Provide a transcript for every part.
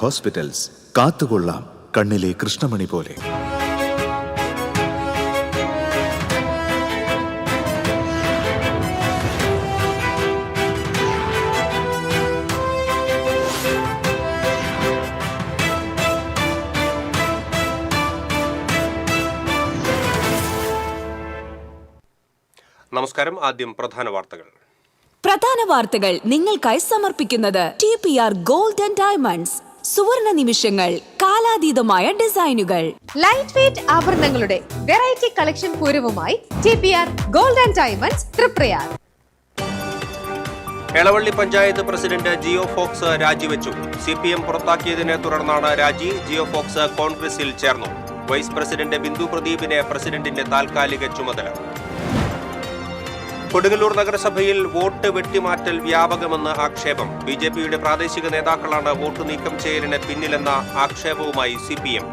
Hospitals കാത്തുകൊള്ളാം കണ്ണിലെ കൃഷ്ണമണി പോലെ. നമസ്കാരം. ആദ്യം പ്രധാന വാർത്തകൾ. നിങ്ങൾക്കായി സമർപ്പിക്കുന്നത് TPR ഗോൾഡ് ആൻഡ് ഡയമണ്ട്സ്. സുവർണ നിമിഷങ്ങൾ, കാലാതീതമായ ഡിസൈനുകൾ. ലൈറ്റ് വെയ്റ്റ് ആഭരണങ്ങളുടെ വെറൈറ്റി കളക്ഷൻ പൂരവുമായി TPR gold and diamonds Triprayar. Elavally panchayat president Jio Fox രാജിവെച്ചു. CPM പുറത്താക്കിയതിനെ തുടർന്നാണ് രാജി. ജിയോ ഫോക്സ് കോൺഗ്രസിൽ ചേർന്നു. വൈസ് പ്രസിഡന്റ് ബിന്ദു പ്രദീപിനെ പ്രസിഡന്റിന്റെ താൽക്കാലിക ചുമതല. കൊടുങ്ങല്ലൂർ നഗരസഭയിൽ വോട്ട് വെട്ടിമാറ്റൽ വ്യാപകമെന്ന് ആക്ഷേപം. BJPയുടെ പ്രാദേശിക നേതാക്കളാണ് വോട്ട് നീക്കം ചെയ്യലിന് പിന്നിലെന്ന ആക്ഷേപവുമായി CPM.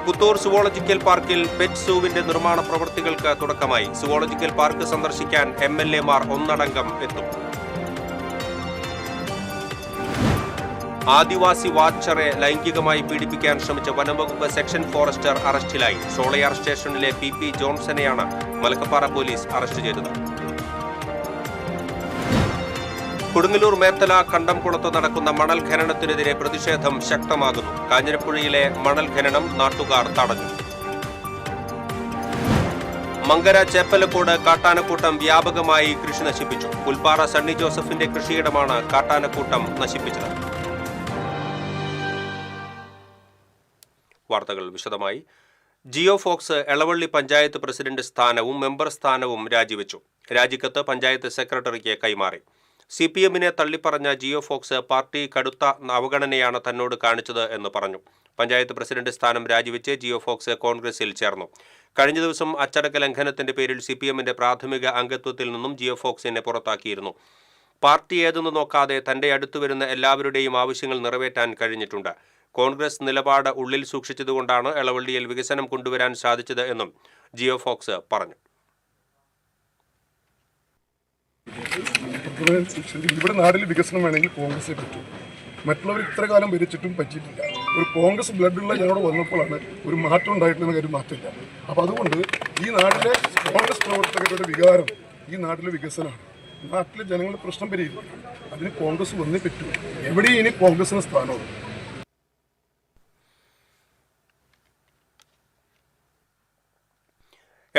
പുത്തൂർ സുവോളജിക്കൽ പാർക്കിൽ പെറ്റ് സൂവിന്റെ നിർമ്മാണ പ്രവൃത്തികൾക്ക് തുടക്കമായി. സുവോളജിക്കൽ പാർക്ക് സന്ദർശിക്കാൻ MLA-മാർ ഒന്നടങ്കം എത്തും. ആദിവാസി വാച്ചറെ ലൈംഗികമായി പീഡിപ്പിക്കാൻ ശ്രമിച്ച വനംവകുപ്പ് സെക്ഷൻ ഫോറസ്റ്റർ അറസ്റ്റിലായി. ഷോളയാർ സ്റ്റേഷനിലെ PP ജോൺസനെയാണ് മലക്കപ്പാറ പോലീസ് അറസ്റ്റ് ചെയ്തത്. കൊടുങ്ങല്ലൂർ മേത്തല കണ്ടംകുളത്ത് നടക്കുന്ന മണൽ ഖനനത്തിനെതിരെ പ്രതിഷേധം ശക്തമാകുന്നു. കാഞ്ഞിരപ്പുഴയിലെ മണൽ ഖനനം നാട്ടുകാർ തടഞ്ഞു. മങ്കര ചേപ്പലക്കോട് കാട്ടാനക്കൂട്ടം വ്യാപകമായി കൃഷി നശിപ്പിച്ചു. പുൽപ്പാറ സണ്ണി ജോസഫിന്റെ കൃഷിയിടമാണ് കാട്ടാനക്കൂട്ടം നശിപ്പിച്ചത്. വാർത്തകൾ വിശദമായി. ജിയോ ഫോക്സ് എളവള്ളി പഞ്ചായത്ത് പ്രസിഡന്റ് സ്ഥാനവും മെമ്പർ സ്ഥാനവും രാജിവെച്ചു. രാജിക്കത്ത് പഞ്ചായത്ത് സെക്രട്ടറിക്ക് കൈമാറി. CPMനെ തള്ളിപ്പറഞ്ഞ ജിയോ ഫോക്സ് പാർട്ടി കടുത്ത അവഗണനയാണ് തന്നോട് കാണിച്ചത് എന്ന് പറഞ്ഞു. പഞ്ചായത്ത് പ്രസിഡന്റ് സ്ഥാനം രാജിവെച്ച് ജിയോ ഫോക്സ് കോൺഗ്രസിൽ ചേർന്നു. കഴിഞ്ഞ ദിവസം അച്ചടക്ക ലംഘനത്തിന്റെ പേരിൽ CPMന്റെ പ്രാഥമിക അംഗത്വത്തിൽ നിന്നും ജിയോ ഫോക്സിനെ പുറത്താക്കിയിരുന്നു. പാർട്ടി ഏതെന്ന് നോക്കാതെ തന്റെ അടുത്തു വരുന്ന എല്ലാവരുടെയും ആവശ്യങ്ങൾ നിറവേറ്റാൻ കഴിഞ്ഞിട്ടുണ്ട്. കോൺഗ്രസ് നിലപാട് ഉള്ളിൽ സൂക്ഷിച്ചതുകൊണ്ടാണ് എളവള്ളിയിൽ വികസനം കൊണ്ടുവരാൻ സാധിച്ചത് എന്നും ജിയോ ഫോക്സ് പറഞ്ഞു. ഇവിടെ നാട്ടിൽ വികസനം വേണമെങ്കിൽ കോൺഗ്രസേ പറ്റും. മറ്റുള്ളവർ ഇത്ര കാലം ഭരിച്ചിട്ടും പറ്റിയിട്ടില്ല. ഒരു കോൺഗ്രസ് ബ്ലഡുള്ള ഞങ്ങളോട് വന്നപ്പോഴാണ് ഒരു മാറ്റം ഉണ്ടായിട്ടുള്ള കാര്യം മാറ്റില്ല. അപ്പോൾ അതുകൊണ്ട് ഈ നാട്ടിലെ കോൺഗ്രസ് പ്രവർത്തകരുടെ വികാരം ഈ നാട്ടിലെ വികസനമാണ്. നാട്ടിലെ ജനങ്ങളുടെ പ്രശ്നം പരിഹരിക്കണം. അതിന് കോൺഗ്രസ് വന്നേ പറ്റൂ. എവിടെയും ഇനി കോൺഗ്രസിന് സ്ഥാനമുള്ളൂ.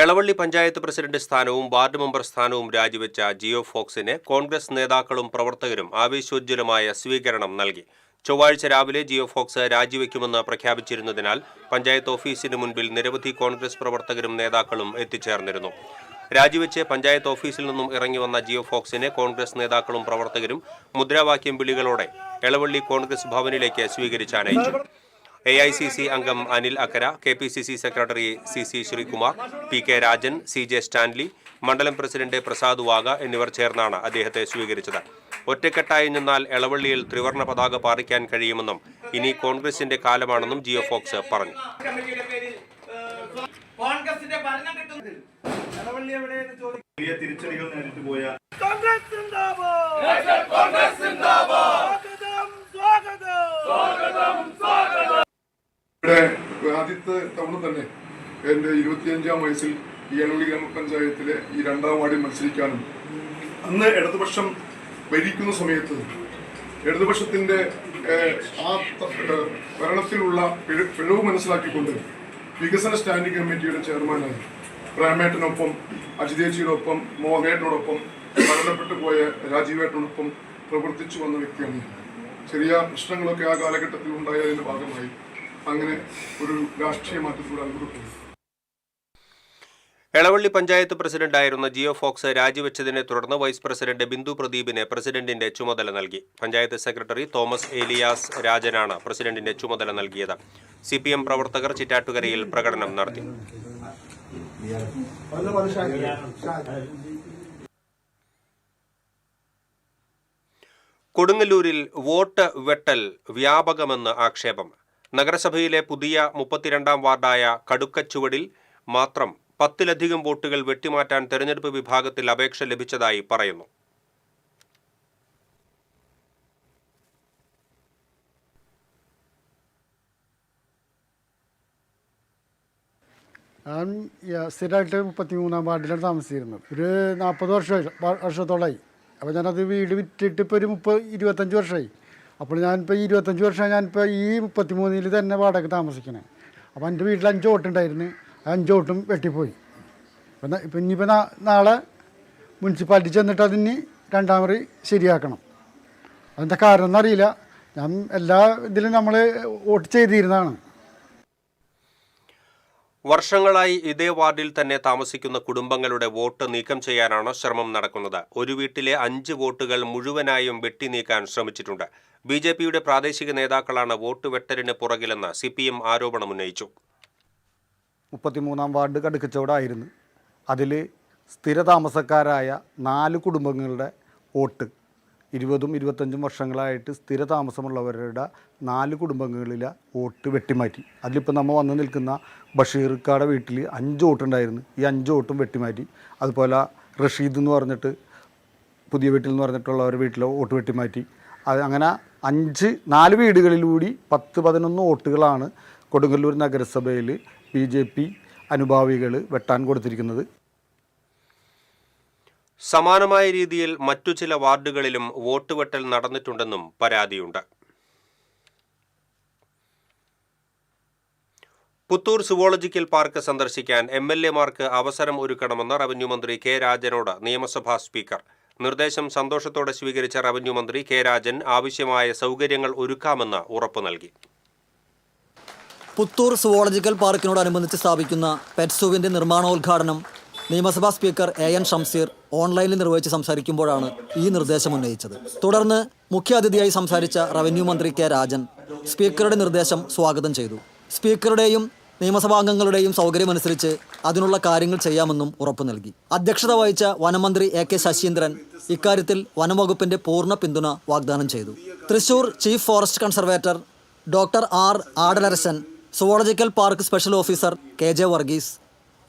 എളവള്ളി പഞ്ചായത്ത് പ്രസിഡന്റ് സ്ഥാനവും വാർഡ് മെമ്പർ സ്ഥാനവും രാജിവെച്ച ജിയോ ഫോക്സിന് കോൺഗ്രസ് നേതാക്കളും പ്രവർത്തകരും ആവേശോജ്വലമായ സ്വീകരണം നൽകി. ചൊവ്വാഴ്ച രാവിലെ ജിയോ ഫോക്സ് രാജിവെക്കുമെന്ന് പ്രഖ്യാപിച്ചിരുന്നതിനാൽ പഞ്ചായത്ത് ഓഫീസിന് മുൻപിൽ നിരവധി കോൺഗ്രസ് പ്രവർത്തകരും നേതാക്കളും എത്തിച്ചേർന്നിരുന്നു. രാജിവെച്ച് പഞ്ചായത്ത് ഓഫീസിൽ നിന്നും ഇറങ്ങി വന്ന ജിയോ ഫോക്സിനെ കോൺഗ്രസ് നേതാക്കളും പ്രവർത്തകരും മുദ്രാവാക്യം വിളികളോടെ എളവള്ളി കോൺഗ്രസ് ഭവനിലേക്ക് സ്വീകരിച്ചാനയിച്ചു. AICC അംഗം അനിൽ അക്കര, KPCC secretary CC Sreekumar, PK Rajan, CJ Stanley, മണ്ഡലം പ്രസിഡന്റ് പ്രസാദ് വാഗ എന്നിവർ ചേർന്നാണ് അദ്ദേഹത്തെ സ്വീകരിച്ചത്. ഒറ്റക്കെട്ടായി നിന്നാൽ എളവള്ളിയിൽ ത്രിവർണ്ണ പതാക പാറിക്കാൻ കഴിയുമെന്നും ഇനി കോൺഗ്രസിന്റെ കാലമാണെന്നും ജിയോ ഫോക്സ് പറഞ്ഞു. ഇവിടെ ആദ്യത്തെ തവണ തന്നെ എൻ്റെ 25-ാം വയസ്സിൽ ഈ എളവള്ളി ഗ്രാമപഞ്ചായത്തിലെ ഈ 2ാം വാർഡിൽ മത്സരിക്കാനും അന്ന് ഇടതുപക്ഷം ഭരിക്കുന്ന സമയത്ത് ഇടതുപക്ഷത്തിൻ്റെ ആ ഭരണത്തിലുള്ള പിഴവ് മനസ്സിലാക്കിക്കൊണ്ട് വികസന സ്റ്റാൻഡിംഗ് കമ്മിറ്റിയുടെ ചെയർമാനായി പ്രേമേട്ടനൊപ്പം, അജിതേച്ചിയോടൊപ്പം, മോഹനേട്ടനോടൊപ്പം, മരണപ്പെട്ടു പോയ രാജീവേട്ടനോടൊപ്പം പ്രവർത്തിച്ചു വന്ന വ്യക്തിയാണ്. ചെറിയ പ്രശ്നങ്ങളൊക്കെ ആ കാലഘട്ടത്തിൽ ഉണ്ടായതിൻ്റെ ഭാഗമായി അങ്ങനെ ഒരു രാഷ്ട്രീയ മാറ്റത്തിലൂടെ അങ്ങോട്ട്. എളവള്ളി പഞ്ചായത്ത് പ്രസിഡന്റായിരുന്ന ജിയോ ഫോക്സ് രാജിവെച്ചതിനെ തുടർന്ന് വൈസ് പ്രസിഡന്റ് ബിന്ദു പ്രദീപിനെ പ്രസിഡന്റിന്റെ ചുമതല നൽകി. പഞ്ചായത്ത് സെക്രട്ടറി തോമസ് ഏലിയാസ് രാജനാണ് പ്രസിഡന്റിന്റെ ചുമതല നൽകിയത്. CPM പ്രവർത്തകർ ചിറ്റാറ്റുകരയിൽ പ്രകടനം നടത്തി. കൊടുങ്ങല്ലൂരിൽ വോട്ട് വെട്ടൽ വ്യാപകമെന്ന് ആക്ഷേപം. നഗരസഭയിലെ പുതിയ 32-ാം വാർഡായ കടുക്കച്ചുവടിൽ മാത്രം 10-ലധികം വോട്ടുകൾ വെട്ടിമാറ്റാൻ തെരഞ്ഞെടുപ്പ് വിഭാഗത്തിൽ അപേക്ഷ ലഭിച്ചതായി പറയുന്നു. ഞാൻ സ്ഥിരമായിട്ട് 33-ാം വാർഡിലാണ് താമസിച്ചിരുന്നത്. ഒരു 40 വർഷത്തോളമായി. അപ്പോൾ ഞാനത് വീട് വിറ്റിട്ട് ഇപ്പോൾ ഒരു 25 വർഷമായി. അപ്പോൾ ഞാനിപ്പോൾ 25 വർഷം ഞാനിപ്പോൾ ഈ 33-ൽ തന്നെ വാടക താമസിക്കണേ. അപ്പോൾ എൻ്റെ വീട്ടിൽ 5 ഓട്ടുണ്ടായിരുന്നു. ആ 5 ഓട്ടും വെട്ടിപ്പോയി. ഇപ്പം ഇനിയിപ്പോൾ നാളെ മുനിസിപ്പാലിറ്റി ചെന്നിട്ട് അതിന് രണ്ടാമത് ശരിയാക്കണം. അതിൻ്റെ കാരണം എന്നറിയില്ല. ഞാൻ എല്ലാ ഇതിലും നമ്മൾ വോട്ട് ചെയ്തിരുന്നതാണ്. വർഷങ്ങളായി ഇതേ വാർഡിൽ തന്നെ താമസിക്കുന്ന കുടുംബങ്ങളുടെ വോട്ട് നീക്കം ചെയ്യാനാണ് ശ്രമം നടക്കുന്നത്. ഒരു വീട്ടിലെ 5 വോട്ടുകൾ മുഴുവനായും വെട്ടി നീക്കാൻ ശ്രമിച്ചിട്ടുണ്ട്. BJPയുടെ പ്രാദേശിക നേതാക്കളാണ് വോട്ട് വെട്ടലിന് പുറകിലെന്ന് CPM ആരോപണമുന്നയിച്ചു. 33-ാം വാർഡ് കടുക്കച്ചോടായിരുന്നു. അതിൽ സ്ഥിരതാമസക്കാരായ 4 കുടുംബങ്ങളുടെ വോട്ട് 20-25 വർഷങ്ങളായിട്ട് സ്ഥിരതാമസമുള്ളവരുടെ 4 കുടുംബങ്ങളിലെ വോട്ട് വെട്ടിമാറ്റി. അതിലിപ്പോൾ നമ്മൾ വന്ന് നിൽക്കുന്ന ബഷീർക്കാടെ വീട്ടിൽ 5 വോട്ടുണ്ടായിരുന്നു. ഈ 5 വോട്ടും വെട്ടിമാറ്റി. അതുപോലെ റഷീദ് എന്ന് പറഞ്ഞിട്ട് പുതിയ വീട്ടിൽ എന്ന് പറഞ്ഞിട്ടുള്ളവരുടെ വീട്ടിലെ വോട്ട് വെട്ടിമാറ്റി. അത് അങ്ങനെ 4 വീടുകളിലൂടി 10-11 വോട്ടുകളാണ് കൊടുങ്ങല്ലൂർ നഗരസഭയിൽ BJP അനുഭാവികൾ വെട്ടാൻ കൊടുത്തിരിക്കുന്നത്. സമാനമായ രീതിയിൽ മറ്റു ചില വാർഡുകളിലും വോട്ട് വെട്ടൽ നടന്നിട്ടുണ്ടെന്നും പരാതിയുണ്ട്. പുത്തൂർ സുവോളജിക്കൽ പാർക്ക് സന്ദർശിക്കാൻ MLA-മാർക്ക് അവസരം ഒരുക്കണമെന്ന് റവന്യൂ മന്ത്രി K. രാജനോട് നിയമസഭാ സ്പീക്കർ. നിർദ്ദേശം സന്തോഷത്തോടെ സ്വീകരിച്ച റവന്യൂ മന്ത്രി K. രാജൻ ആവശ്യമായ സൗകര്യങ്ങൾ ഒരുക്കാമെന്ന് ഉറപ്പു നൽകി. പുത്തൂർ സുവോളജിക്കൽ പാർക്കിനോടനുബന്ധിച്ച് സ്ഥാപിക്കുന്ന പെറ്റ്സൂവിൻ്റെ നിർമ്മാണോദ്ഘാടനം നിയമസഭാ സ്പീക്കർ AN ഷംസീർ ഓൺലൈനിൽ നിർവഹിച്ച് സംസാരിക്കുമ്പോഴാണ് ഈ നിർദ്ദേശം ഉന്നയിച്ചത്. തുടർന്ന് മുഖ്യാതിഥിയായി സംസാരിച്ച റവന്യൂ മന്ത്രി K. രാജൻ സ്പീക്കറുടെ നിർദ്ദേശം സ്വാഗതം ചെയ്തു. സ്പീക്കറുടെയും നിയമസഭാംഗങ്ങളുടെയും സൗകര്യമനുസരിച്ച് അതിനുള്ള കാര്യങ്ങൾ ചെയ്യാമെന്നും ഉറപ്പു നൽകി. അധ്യക്ഷത വഹിച്ച വനമന്ത്രി AK. ശശീന്ദ്രൻ ഇക്കാര്യത്തിൽ വനംവകുപ്പിന്റെ പൂർണ്ണ പിന്തുണ വാഗ്ദാനം ചെയ്തു. Thrissur chief forest conservator doctor R. Adalarasan, zoological park special officer KJ Varghese,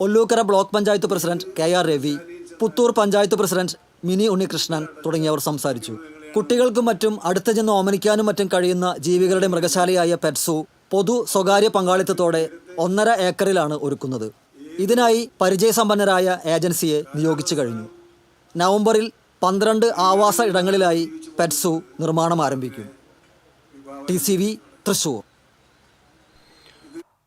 Ollukkara block panchayat president KR Ravi, Puthur panchayat president Mini Unnikrishnan തുടങ്ങിയവർ സംസാരിച്ചു. കുട്ടികൾക്കും മറ്റും അടുത്ത് ചെന്ന് ഓമനിക്കാനും മറ്റും കഴിയുന്ന ജീവികളുടെ മൃഗശാലയായ പെറ്റ്സൂ പൊതു സ്വകാര്യ പങ്കാളിത്തത്തോടെ 1.5 ഏക്കറിലാണ് ഒരുക്കുന്നത്. ഇതിനായി പരിചയസമ്പന്നരായ ഏജൻസിയെ നിയോഗിച്ചു കഴിഞ്ഞു. നവംബറിൽ 12 ആവാസ ഇടങ്ങളിലായി പെറ്റ്സൂ നിർമ്മാണം ആരംഭിക്കും. TCV തൃശൂർ.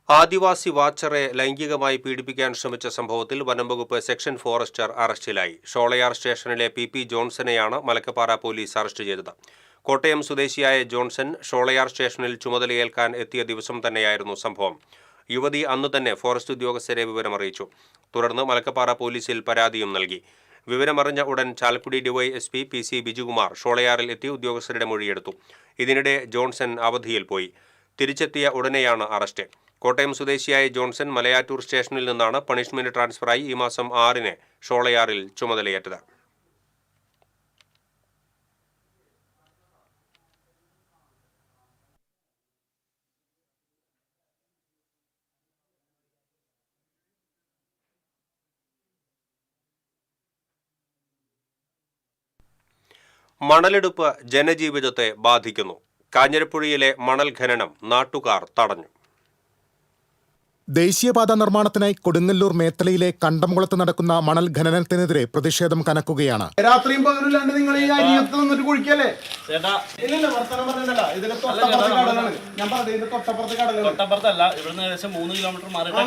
ആദിവാസി വാച്ചറെ ലൈംഗികമായി പീഡിപ്പിക്കാൻ ശ്രമിച്ച സംഭവത്തിൽ വനംവകുപ്പ് സെക്ഷൻ ഫോറസ്റ്റർ അറസ്റ്റിലായി. ഷോളയാർ സ്റ്റേഷനിലെ PP ജോൺസനെയാണ് മലക്കപ്പാറ പോലീസ് അറസ്റ്റ് ചെയ്തത്. കോട്ടയം സ്വദേശിയായ ജോൺസൺ ഷോളയാർ സ്റ്റേഷനിൽ ചുമതലയേൽക്കാൻ എത്തിയ ദിവസം തന്നെയായിരുന്നു സംഭവം. യുവതി അന്ന് തന്നെ ഫോറസ്റ്റ് ഉദ്യോഗസ്ഥരെ വിവരമറിയിച്ചു. തുടർന്ന് മലക്കപ്പാറ പോലീസിൽ പരാതിയും നൽകി. വിവരമറിഞ്ഞ ഉടൻ ചാലക്കുടി DYSP PC ബിജുകുമാർ ഷോളയാറിൽ എത്തി ഉദ്യോഗസ്ഥരുടെ മൊഴിയെടുത്തു. ഇതിനിടെ ജോൺസൺ അവധിയിൽ പോയി. തിരിച്ചെത്തിയ ഉടനെയാണ് അറസ്റ്റ്. കോട്ടയം സ്വദേശിയായ ജോൺസൺ മലയാറ്റൂർ സ്റ്റേഷനിൽ നിന്നാണ് പണിഷ്മെന്റ് ട്രാൻസ്ഫറായി ഈ മാസം 6-ന് ഷോളയാറിൽ ചുമതലയേറ്റത്. മണലെടുപ്പ് ജനജീവിതത്തെ ബാധിക്കുന്നു. കാഞ്ഞിരപ്പുഴയിലെ മണൽ ഖനനം നാട്ടുകാർ തടഞ്ഞു. ദേശീയപാത നിർമ്മാണത്തിനായി കൊടുങ്ങല്ലൂർ മേത്തലയിലെ കണ്ടംകുളത്ത് നടക്കുന്ന മണൽ ഖനനത്തിനെതിരെ പ്രതിഷേധം കനക്കുകയാണ്. രാത്രിയും പകലില്ലാണ്ട് നിങ്ങൾ ഈ അരിയത്ത് നിന്നിട്ട് കുഴിക്കല്ലേ? തൊട്ടപ്പുറത്തല്ല, ഇവിടുന്ന് ഏകദേശം 3 കിലോമീറ്റർ മാറിയിട്ട്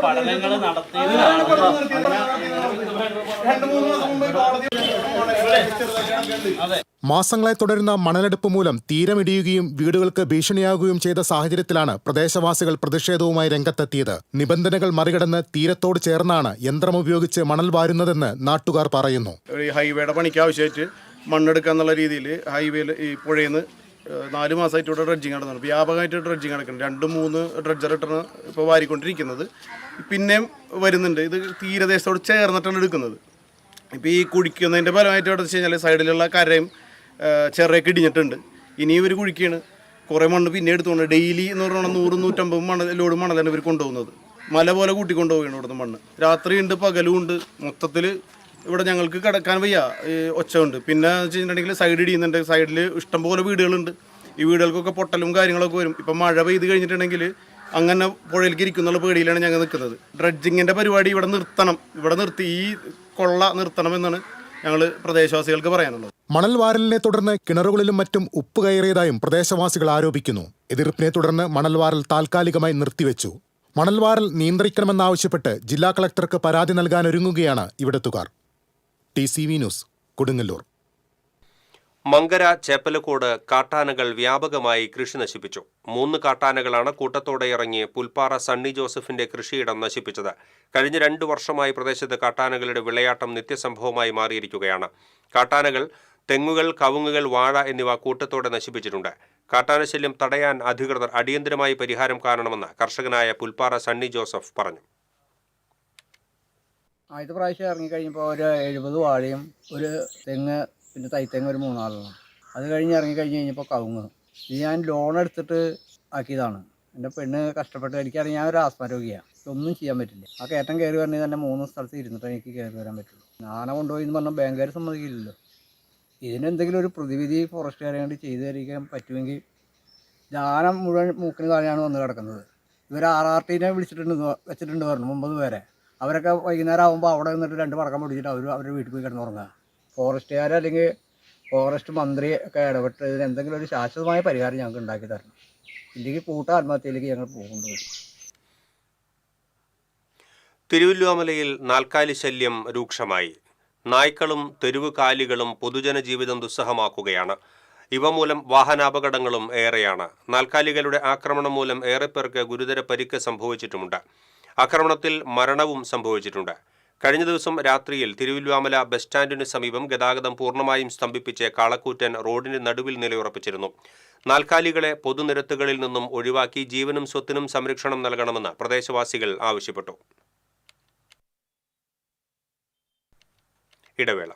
പഠനങ്ങൾ നടത്തി മാസങ്ങളായി തുടരുന്ന മണലെടുപ്പ് മൂലം തീരമിടിയുകയും വീടുകൾക്ക് ഭീഷണിയാകുകയും ചെയ്ത സാഹചര്യത്തിലാണ് പ്രദേശവാസികൾ പ്രതിഷേധവുമായി രംഗത്തെത്തിയത്. നിബന്ധനകൾ മറികടന്ന് തീരത്തോട് ചേർന്നാണ് യന്ത്രമുപയോഗിച്ച് മണൽ വാരുന്നതെന്ന് നാട്ടുകാർ പറയുന്നു. ഹൈവേയുടെ പണിക്ക് ആവശ്യമായിട്ട് മണ്ണെടുക്കുക എന്നുള്ള രീതിയിൽ ഹൈവേയിൽ ഈ പുഴയിൽ നിന്ന് 4 മാസമായിട്ട് ഇവിടെ ഡ്രഡ്ജിങ് നടന്നു. വ്യാപകമായിട്ട് ഡ്രഡ്ജിങ് നടക്കുന്നുണ്ട്. 2-3 ഡ്രഡ്ജർ ഇട്ടാണ് ഇപ്പോൾ വാരിക്കൊണ്ടിരിക്കുന്നത്. പിന്നെയും വരുന്നുണ്ട്. ഇത് തീരദേശത്തോട് ചേർന്നിട്ടാണ് എടുക്കുന്നത്. ഇപ്പോൾ ഈ കുഴിക്കുന്നതിൻ്റെ ഫലമായിട്ട് ഇവിടെ വെച്ച് കഴിഞ്ഞാൽ സൈഡിലുള്ള കരയും ചെറിയൊക്കെ ഇടിഞ്ഞിട്ടുണ്ട്. ഇനി ഇവർ കുഴിക്കുകയാണ്. കുറേ മണ്ണ് പിന്നെ എടുത്തുകൊണ്ട് ഡെയിലി എന്ന് പറഞ്ഞാൽ 100-150 ലോഡ് മണലാണ് ഇവർ കൊണ്ടുപോകുന്നത്. മല പോലെ കൂട്ടിക്കൊണ്ടുപോവുകയാണ് ഇവിടുന്ന് മണ്ണ്. രാത്രിയുണ്ട്, പകലുമുണ്ട്. മൊത്തത്തിൽ ഇവിടെ ഞങ്ങൾക്ക് കിടക്കാൻ വയ്യ, ഒച്ച ഉണ്ട്. പിന്നെ വെച്ചിട്ടുണ്ടെങ്കിൽ സൈഡ് ഇടിയുന്നുണ്ട്. സൈഡിൽ ഇഷ്ടംപോലെ വീടുകളുണ്ട്. ഈ വീടുകൾക്കൊക്കെ പൊട്ടലും കാര്യങ്ങളൊക്കെ വരും. ഇപ്പം മഴ പെയ്ത് കഴിഞ്ഞിട്ടുണ്ടെങ്കിൽ അങ്ങനെ പുഴയിലേക്ക് ഇരിക്കുന്നുള്ള പേടിയിലാണ് ഞങ്ങൾ നിൽക്കുന്നത്. ഡ്രഡ്ജിങ്ങിൻ്റെ പരിപാടി ഇവിടെ നിർത്തണം, ഇവിടെ നിർത്തി ഈ കൊള്ള നിർത്തണമെന്നാണ് ഞങ്ങൾ പ്രദേശവാസികൾക്ക് പറയാനുള്ളത്. മണൽ വാരലിനെ തുടർന്ന് കിണറുകളിലും മറ്റും ഉപ്പ് കയറിയതായും പ്രദേശവാസികൾ ആരോപിക്കുന്നു. എതിർപ്പിനെ തുടർന്ന് മണൽ വാരൽ താൽക്കാലികമായി നിർത്തിവെച്ചു. മണൽ വാരൽ നിയന്ത്രിക്കണമെന്നാവശ്യപ്പെട്ട് ജില്ലാ കളക്ടർക്ക് പരാതി നൽകാനൊരുങ്ങുകയാണ് ഇവിടത്തുകാർ. TCV news, Kodungallur. മങ്കര ചേപ്പലക്കോട് കാട്ടാനകൾ വ്യാപകമായി കൃഷി നശിപ്പിച്ചു. 3 കാട്ടാനകളാണ് കൂട്ടത്തോടെ ഇറങ്ങി പുൽപ്പാറ സണ്ണി ജോസഫിന്റെ കൃഷിയിടം നശിപ്പിച്ചത്. കഴിഞ്ഞ 2 വർഷമായി പ്രദേശത്ത് കാട്ടാനകളുടെ വിളയാട്ടം നിത്യസംഭവമായി മാറിയിരിക്കുകയാണ്. കാട്ടാനകൾ തെങ്ങുകൾ, കവുങ്ങുകൾ, വാഴ എന്നിവ കൂട്ടത്തോടെ നശിപ്പിച്ചിട്ടുണ്ട്. കാട്ടാനശല്യം തടയാൻ അധികൃതർ അടിയന്തരമായി പരിഹാരം കാണണമെന്ന് കർഷകനായ പുൽപ്പാറ സണ്ണി ജോസഫ് പറഞ്ഞു. ആദ്യത്തെ പ്രാവശ്യം ഇറങ്ങിക്കഴിഞ്ഞപ്പോൾ ഒരു 70 വാഴയും ഒരു തെങ്ങ്, പിന്നെ തൈത്തെങ്ങ് ഒരു 3-4. അത് കഴിഞ്ഞ് കഴിഞ്ഞപ്പോൾ കവുങ്ങ്. ഇത് ഞാൻ ലോൺ എടുത്തിട്ട് ആക്കിയതാണ്. എൻ്റെ പെണ്ണ് കഷ്ടപ്പെട്ട്, എനിക്കറിയാം ഞാൻ ഒരു ആസ്മരോഗിയാണ്, ഒന്നും ചെയ്യാൻ പറ്റില്ല. ആ കയറ്റം കയറി വരണമെങ്കിൽ തന്നെ 3 സ്ഥലത്ത് ഇരുന്നിട്ട് എനിക്ക് കയറി വരാൻ പറ്റുള്ളൂ. ആന കൊണ്ടുപോയി എന്ന് പറഞ്ഞാൽ ബാങ്കുകാർ സമ്മതിക്കില്ലല്ലോ. ഇതിനെന്തെങ്കിലും ഒരു പ്രതിവിധി ഫോറസ്റ്റുകാരെ വേണ്ടി ചെയ്തു തരിക്കാൻ പറ്റുമെങ്കിൽ. ആന മുഴുവൻ മൂക്കിന് താഴെയാണ് വന്ന് കിടക്കുന്നത്. ഇവർ RRTനെ വെച്ചിട്ടുണ്ട് പറഞ്ഞു 9 പേരെ. അവരൊക്കെ വൈകുന്നേരം ആകുമ്പോൾ അവിടെ നിന്നിട്ട് 2 പടക്കം പൊടിച്ചിട്ട് അവരുടെ വീട്ടിൽ പോയി കിടന്നുറങ്ങുക. ഫോറസ്റ്റുകാർ അല്ലെങ്കിൽ ഫോറസ്റ്റ് മന്ത്രി ഒക്കെ ഇടപെട്ട് ഇതിന് എന്തെങ്കിലും ഒരു ശാശ്വതമായ പരിഹാരം ഞങ്ങൾക്ക് ഉണ്ടാക്കി തരണം. ഇല്ലെങ്കിൽ ആത്മഹത്യയിലേക്ക് ഞങ്ങൾ പോകുന്നുണ്ട്. തിരുവല്ലുവാമലയിൽ നാൽക്കാലി ശല്യം രൂക്ഷമായി. നായ്ക്കളും തെരുവുകാലികളും പൊതുജനജീവിതം ദുസ്സഹമാക്കുകയാണ്. ഇവ മൂലം വാഹനാപകടങ്ങളും ഏറെയാണ്. നാൽക്കാലികളുടെ ആക്രമണം മൂലം ഏറെ പേർക്ക് ഗുരുതര പരിക്ക് സംഭവിച്ചിട്ടുമുണ്ട്. ആക്രമണത്തിൽ മരണവും സംഭവിച്ചിട്ടുണ്ട്. കഴിഞ്ഞ ദിവസം രാത്രിയിൽ തിരുവല്ലുവാമല ബസ് സ്റ്റാൻഡിന് സമീപം ഗതാഗതം പൂർണ്ണമായും സ്തംഭിപ്പിച്ച് കാളക്കൂറ്റൻ റോഡിന് നടുവിൽ നിലയുറപ്പിച്ചിരുന്നു. നാൽക്കാലികളെ പൊതുനിരത്തുകളിൽ നിന്നും ഒഴിവാക്കി ജീവനും സ്വത്തിനും സംരക്ഷണം നൽകണമെന്ന് പ്രദേശവാസികൾ ആവശ്യപ്പെട്ടു. ഇടവേള.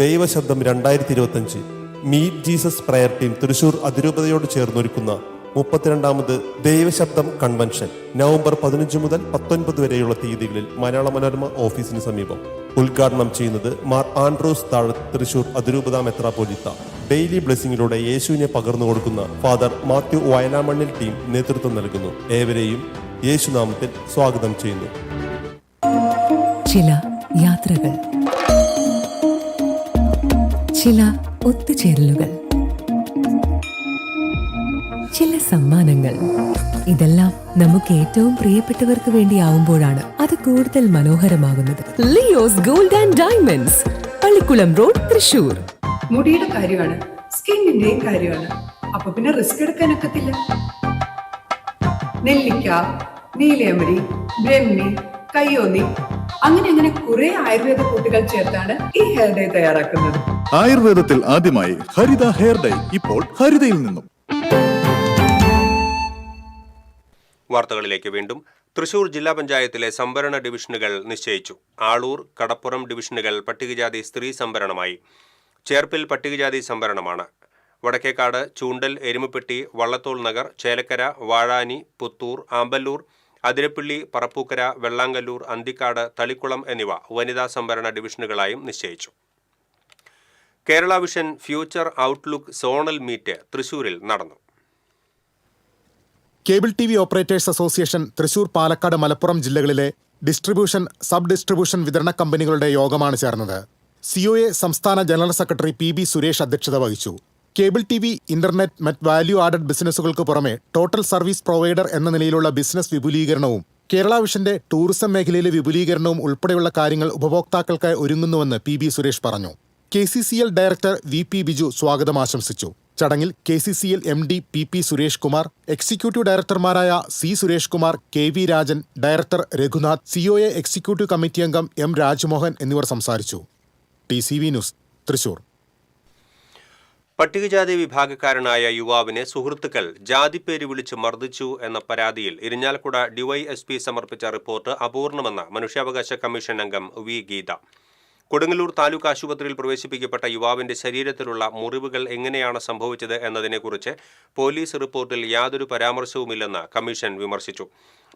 ദൈവശബ്ദം 2025 meet Jesus prayer team Thrissur അതിരൂപതയോട് ചേർന്നൊരുക്കുന്ന 32ാമത് ദൈവശബ്ദം കൺവെൻഷൻ നവംബർ 15 മുതൽ 19 വരെയുള്ള തീയതികളിൽ മലയാള മനോരമ ഓഫീസിന് സമീപം. ഉദ്ഘാടനം ചെയ്യുന്നത് മാർ ആൻഡ്രോസ് താഴത്ത് തൃശൂർ അതിരൂപത മെത്രാപ്പോലീത്ത. ഡെയിലി ബ്ലെസ്സിങ്ങിലൂടെ യേശുവിനെ പകർന്നു കൊടുക്കുന്ന ഫാദർ മാത്യു വയനാമണ്ണിൽ ടീം നേതൃത്വം നൽകുന്നു. ഏവരെയും യേശുനാമത്തിൽ സ്വാഗതം ചെയ്യുന്നു. ചില യാത്രകൾ, ചില ഒത്തുചേരലുകൾ, ചില സമ്മാനങ്ങൾ, ഇതെല്ലാം നമുക്ക് ഏറ്റവും പ്രിയപ്പെട്ടവർക്ക് വേണ്ടിയാവുമ്പോഴാണ് അത് കൂടുതൽ മനോഹരമാകുന്നത്. Leo's gold and diamonds, Pallikulam road, Thrissur. മുടിയുടെ കാര്യമാണ്, സ്കിന്നിന്റെയും കാര്യമാണ്. അപ്പൊ പിന്നെ റിസ്ക് എടുക്കാനൊക്കത്തില്ല. നെല്ലിക്ക, നീലയമരി, ബ്രഹ്മി, കയ്യോന്നി, അങ്ങനെ കുറെ ആയുർവേദ കൂട്ടുകൾ ചേർത്താണ് ഈ ഹെയർ ഡേ തയ്യാറാക്കുന്നത്. ആയുർവേദത്തിൽ ആദ്യമായി ഹരിത ഹെയർ ഡേ, ഇപ്പോൾ ഹരിതയിൽ നിന്നും. വാർത്തകളിലേക്ക് വീണ്ടും. തൃശൂർ ജില്ലാ പഞ്ചായത്തിലെ സംവരണ ഡിവിഷനുകൾ നിശ്ചയിച്ചു. ആളൂർ, കടപ്പുറം ഡിവിഷനുകൾ പട്ടികജാതി സ്ത്രീ സംവരണമായി. ചേർപ്പിൽ പട്ടികജാതി സംവരണമാണ്. വടക്കേക്കാട്, ചൂണ്ടൽ, എരുമപ്പെട്ടി, വള്ളത്തോൾ നഗർ, ചേലക്കര, വാഴാനി, പുത്തൂർ, ആമ്പല്ലൂർ, അതിരപ്പള്ളി, പറപ്പൂക്കര, വെള്ളാങ്കല്ലൂർ, അന്തിക്കാട്, തളിക്കുളം എന്നിവ വനിതാ സംവരണ ഡിവിഷനുകളായും നിശ്ചയിച്ചു. Kerala vision future outlook zonal meet തൃശൂരിൽ നടന്നു. Cable TV operators association Thrissur, Palakkad, Malappuram ജില്ലകളിലെ ഡിസ്ട്രിബ്യൂഷൻ, സബ് ഡിസ്ട്രിബ്യൂഷൻ വിതരണ കമ്പനികളുടെ യോഗമാണ് ചേർന്നത്. COA സംസ്ഥാന ജനറൽ സെക്രട്ടറി PB സുരേഷ് അധ്യക്ഷത വഹിച്ചു. കേബിൾ TV, ഇന്റർനെറ്റ്, മറ്റ് വാല്യൂ ആഡഡ് ബിസിനസ്സുകൾക്ക് പുറമെ ടോട്ടൽ സർവീസ് പ്രൊവൈഡർ എന്ന നിലയിലുള്ള ബിസിനസ് വിപുലീകരണവും കേരള വിഷന്റെ ടൂറിസം മേഖലയിലെ വിപുലീകരണവും ഉൾപ്പെടെയുള്ള കാര്യങ്ങൾ ഉപഭോക്താക്കൾക്കായി ഒരുങ്ങുന്നുവെന്ന് PB സുരേഷ് പറഞ്ഞു. KCCL ഡയറക്ടർ VP ബിജു സ്വാഗതം ആശംസിച്ചു. ചടങ്ങിൽ KCCL MD PP Suresh Kumar, executive ഡയറക്ടർമാരായ C Suresh Kumar, KV Rajan, director Raghunath, COA executive committee അംഗം M രാജ്മോഹൻ എന്നിവർ സംസാരിച്ചു. TCV news, Thrissur. പട്ടികജാതി വിഭാഗക്കാരനായ യുവാവിനെ സുഹൃത്തുക്കൾ ജാതിപ്പേര് വിളിച്ച് മർദ്ദിച്ചു എന്ന പരാതിയിൽ ഇരിഞ്ഞാലക്കുട DYSP സമർപ്പിച്ച റിപ്പോർട്ട് അപൂർണമെന്ന് മനുഷ്യാവകാശ കമ്മീഷൻ അംഗം V ഗീത. കൊടുങ്ങല്ലൂർ താലൂക്ക് ആശുപത്രിയിൽ പ്രവേശിപ്പിക്കപ്പെട്ട യുവാവിന്റെ ശരീരത്തിലുള്ള മുറിവുകൾ എങ്ങനെയാണ് സംഭവിച്ചത് എന്നതിനെക്കുറിച്ച് പോലീസ് റിപ്പോർട്ടിൽ യാതൊരു പരാമർശവുമില്ലെന്ന് കമ്മീഷൻ വിമർശിച്ചു.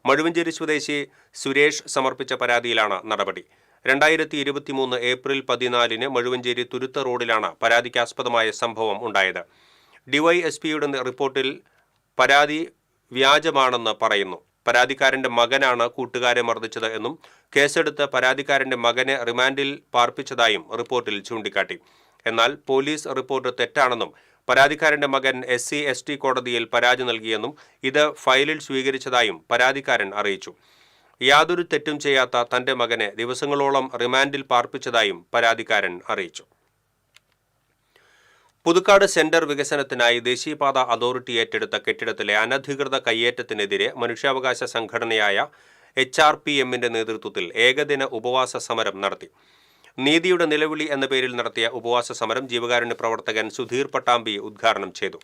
മഴുവഞ്ചേരി സ്വദേശി സുരേഷ് സമർപ്പിച്ച പരാതിയിലാണ് നടപടി. 2023 ഏപ്രിൽ 14 മഴുവഞ്ചേരി തുരുത്ത റോഡിലാണ് പരാതിക്കാസ്പദമായ സംഭവം ഉണ്ടായത്. ഡിവൈഎസ്പിയുടെ റിപ്പോർട്ടിൽ പരാതി വ്യാജമാണെന്ന് പറയുന്നു. പരാതിക്കാരന്റെ മകനാണ് കൂട്ടുകാരെ മർദ്ദിച്ചത് എന്നും കേസെടുത്ത് പരാതിക്കാരന്റെ മകനെ റിമാൻഡിൽ പാർപ്പിച്ചതായും റിപ്പോർട്ടിൽ ചൂണ്ടിക്കാട്ടി. എന്നാൽ പോലീസ് റിപ്പോർട്ട് തെറ്റാണെന്നും പരാതിക്കാരന്റെ മകൻ SC/ST കോടതിയിൽ പരാതി നൽകിയെന്നും ഇത് ഫയലിൽ സ്വീകരിച്ചതായും പരാതിക്കാരൻ അറിയിച്ചു. യാതൊരു തെറ്റും ചെയ്യാത്ത തന്റെ മകനെ ദിവസങ്ങളോളം റിമാൻഡിൽ പാർപ്പിച്ചതായും പരാതിക്കാരൻ അറിയിച്ചു. പുതുക്കാട് സെന്റർ വികസനത്തിനായി ദേശീയപാത അതോറിറ്റി ഏറ്റെടുത്ത കെട്ടിടത്തിലെ അനധികൃത കയ്യേറ്റത്തിനെതിരെ മനുഷ്യാവകാശ സംഘടനയായ HRPMന്റെ നേതൃത്വത്തിൽ ഏകദിന ഉപവാസ സമരം നടത്തി. നീതിയുടെ നിലവിളി എന്ന പേരിൽ നടത്തിയ ഉപവാസ സമരം ജീവകാരുണ്യ പ്രവർത്തകൻ സുധീർ പട്ടാമ്പി ഉദ്ഘാടനം ചെയ്തു.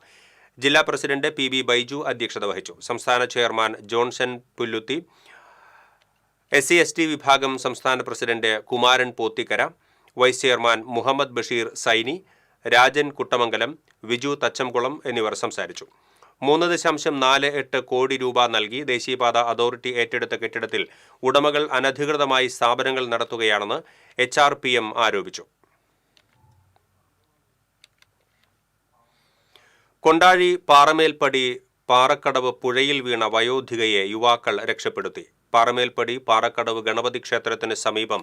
ജില്ലാ പ്രസിഡന്റ് PB ബൈജു അധ്യക്ഷത വഹിച്ചു. സംസ്ഥാന ചെയർമാൻ ജോൺസൺ പുല്ലുത്തി, SC/ST വിഭാഗം സംസ്ഥാന president Kumaran Pothikkara, vice chairman Muhammad Basheer Saini, Rajan Kuttamangalam, Viju Thachamkulam എന്നിവർ സംസാരിച്ചു. 3.48 കോടി രൂപ നൽകി ദേശീയപാത അതോറിറ്റി ഏറ്റെടുത്ത കെട്ടിടത്തിൽ ഉടമകൾ അനധികൃതമായി സ്ഥാപനങ്ങൾ നടത്തുകയാണെന്ന് HRPM ആരോപിച്ചു. കൊണ്ടാഴി പാറമേൽപ്പടി പാറക്കടവ് പുഴയിൽ വീണ വയോധികയെ യുവാക്കൾ രക്ഷപ്പെടുത്തി. പാറമേൽപ്പടി പാറക്കടവ് ഗണപതി ക്ഷേത്രത്തിന് സമീപം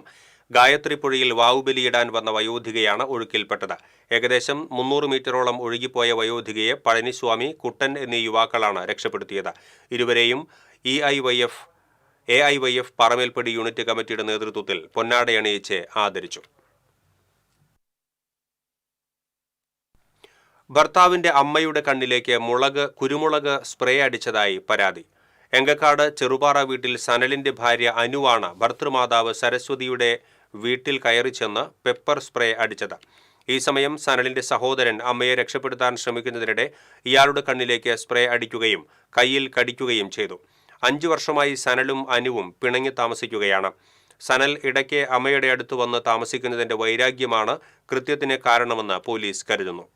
ഗായത്രി പുഴയിൽ വാവുബലിയിടാൻ വന്ന വയോധികയാണ് ഒഴുക്കിൽപ്പെട്ടത്. ഏകദേശം 300 മീറ്ററോളം ഒഴുകിപ്പോയ വയോധികയെ പഴനിസ്വാമി, കുട്ടൻ എന്നീ യുവാക്കളാണ് രക്ഷപ്പെടുത്തിയത്. ഇരുവരെയും AIYF പാറമേൽപ്പടി യൂണിറ്റ് കമ്മിറ്റിയുടെ നേതൃത്വത്തിൽ പൊന്നാടയണിയിച്ച് ആദരിച്ചു. ഭർത്താവിന്റെ അമ്മയുടെ കണ്ണിലേക്ക് കുരുമുളക് സ്പ്രേ അടിച്ചതായി പരാതി. എങ്കക്കാട് ചെറുപാറ വീട്ടിൽ സനലിന്റെ ഭാര്യ അനുവാണ് ഭർത്തൃമാതാവ് സരസ്വതിയുടെ വീട്ടിൽ കയറി ചെന്ന് പെപ്പർ സ്പ്രേ അടിച്ചത്. ഈ സമയം സനലിന്റെ സഹോദരൻ അമ്മയെ രക്ഷപ്പെടുത്താൻ ശ്രമിക്കുന്നതിനിടെ ഇയാളുടെ കണ്ണിലേക്ക് സ്പ്രേ അടിക്കുകയും കയ്യിൽ കടിക്കുകയും ചെയ്തു. 5 വർഷമായി സനലും അനുവും പിണങ്ങി താമസിക്കുകയാണ്. സനൽ ഇടയ്ക്ക് അമ്മയുടെ അടുത്ത് വന്ന് താമസിക്കുന്നതിന്റെ വൈരാഗ്യമാണ് കൃത്യത്തിന് കാരണമെന്ന് പോലീസ് കരുതുന്നു.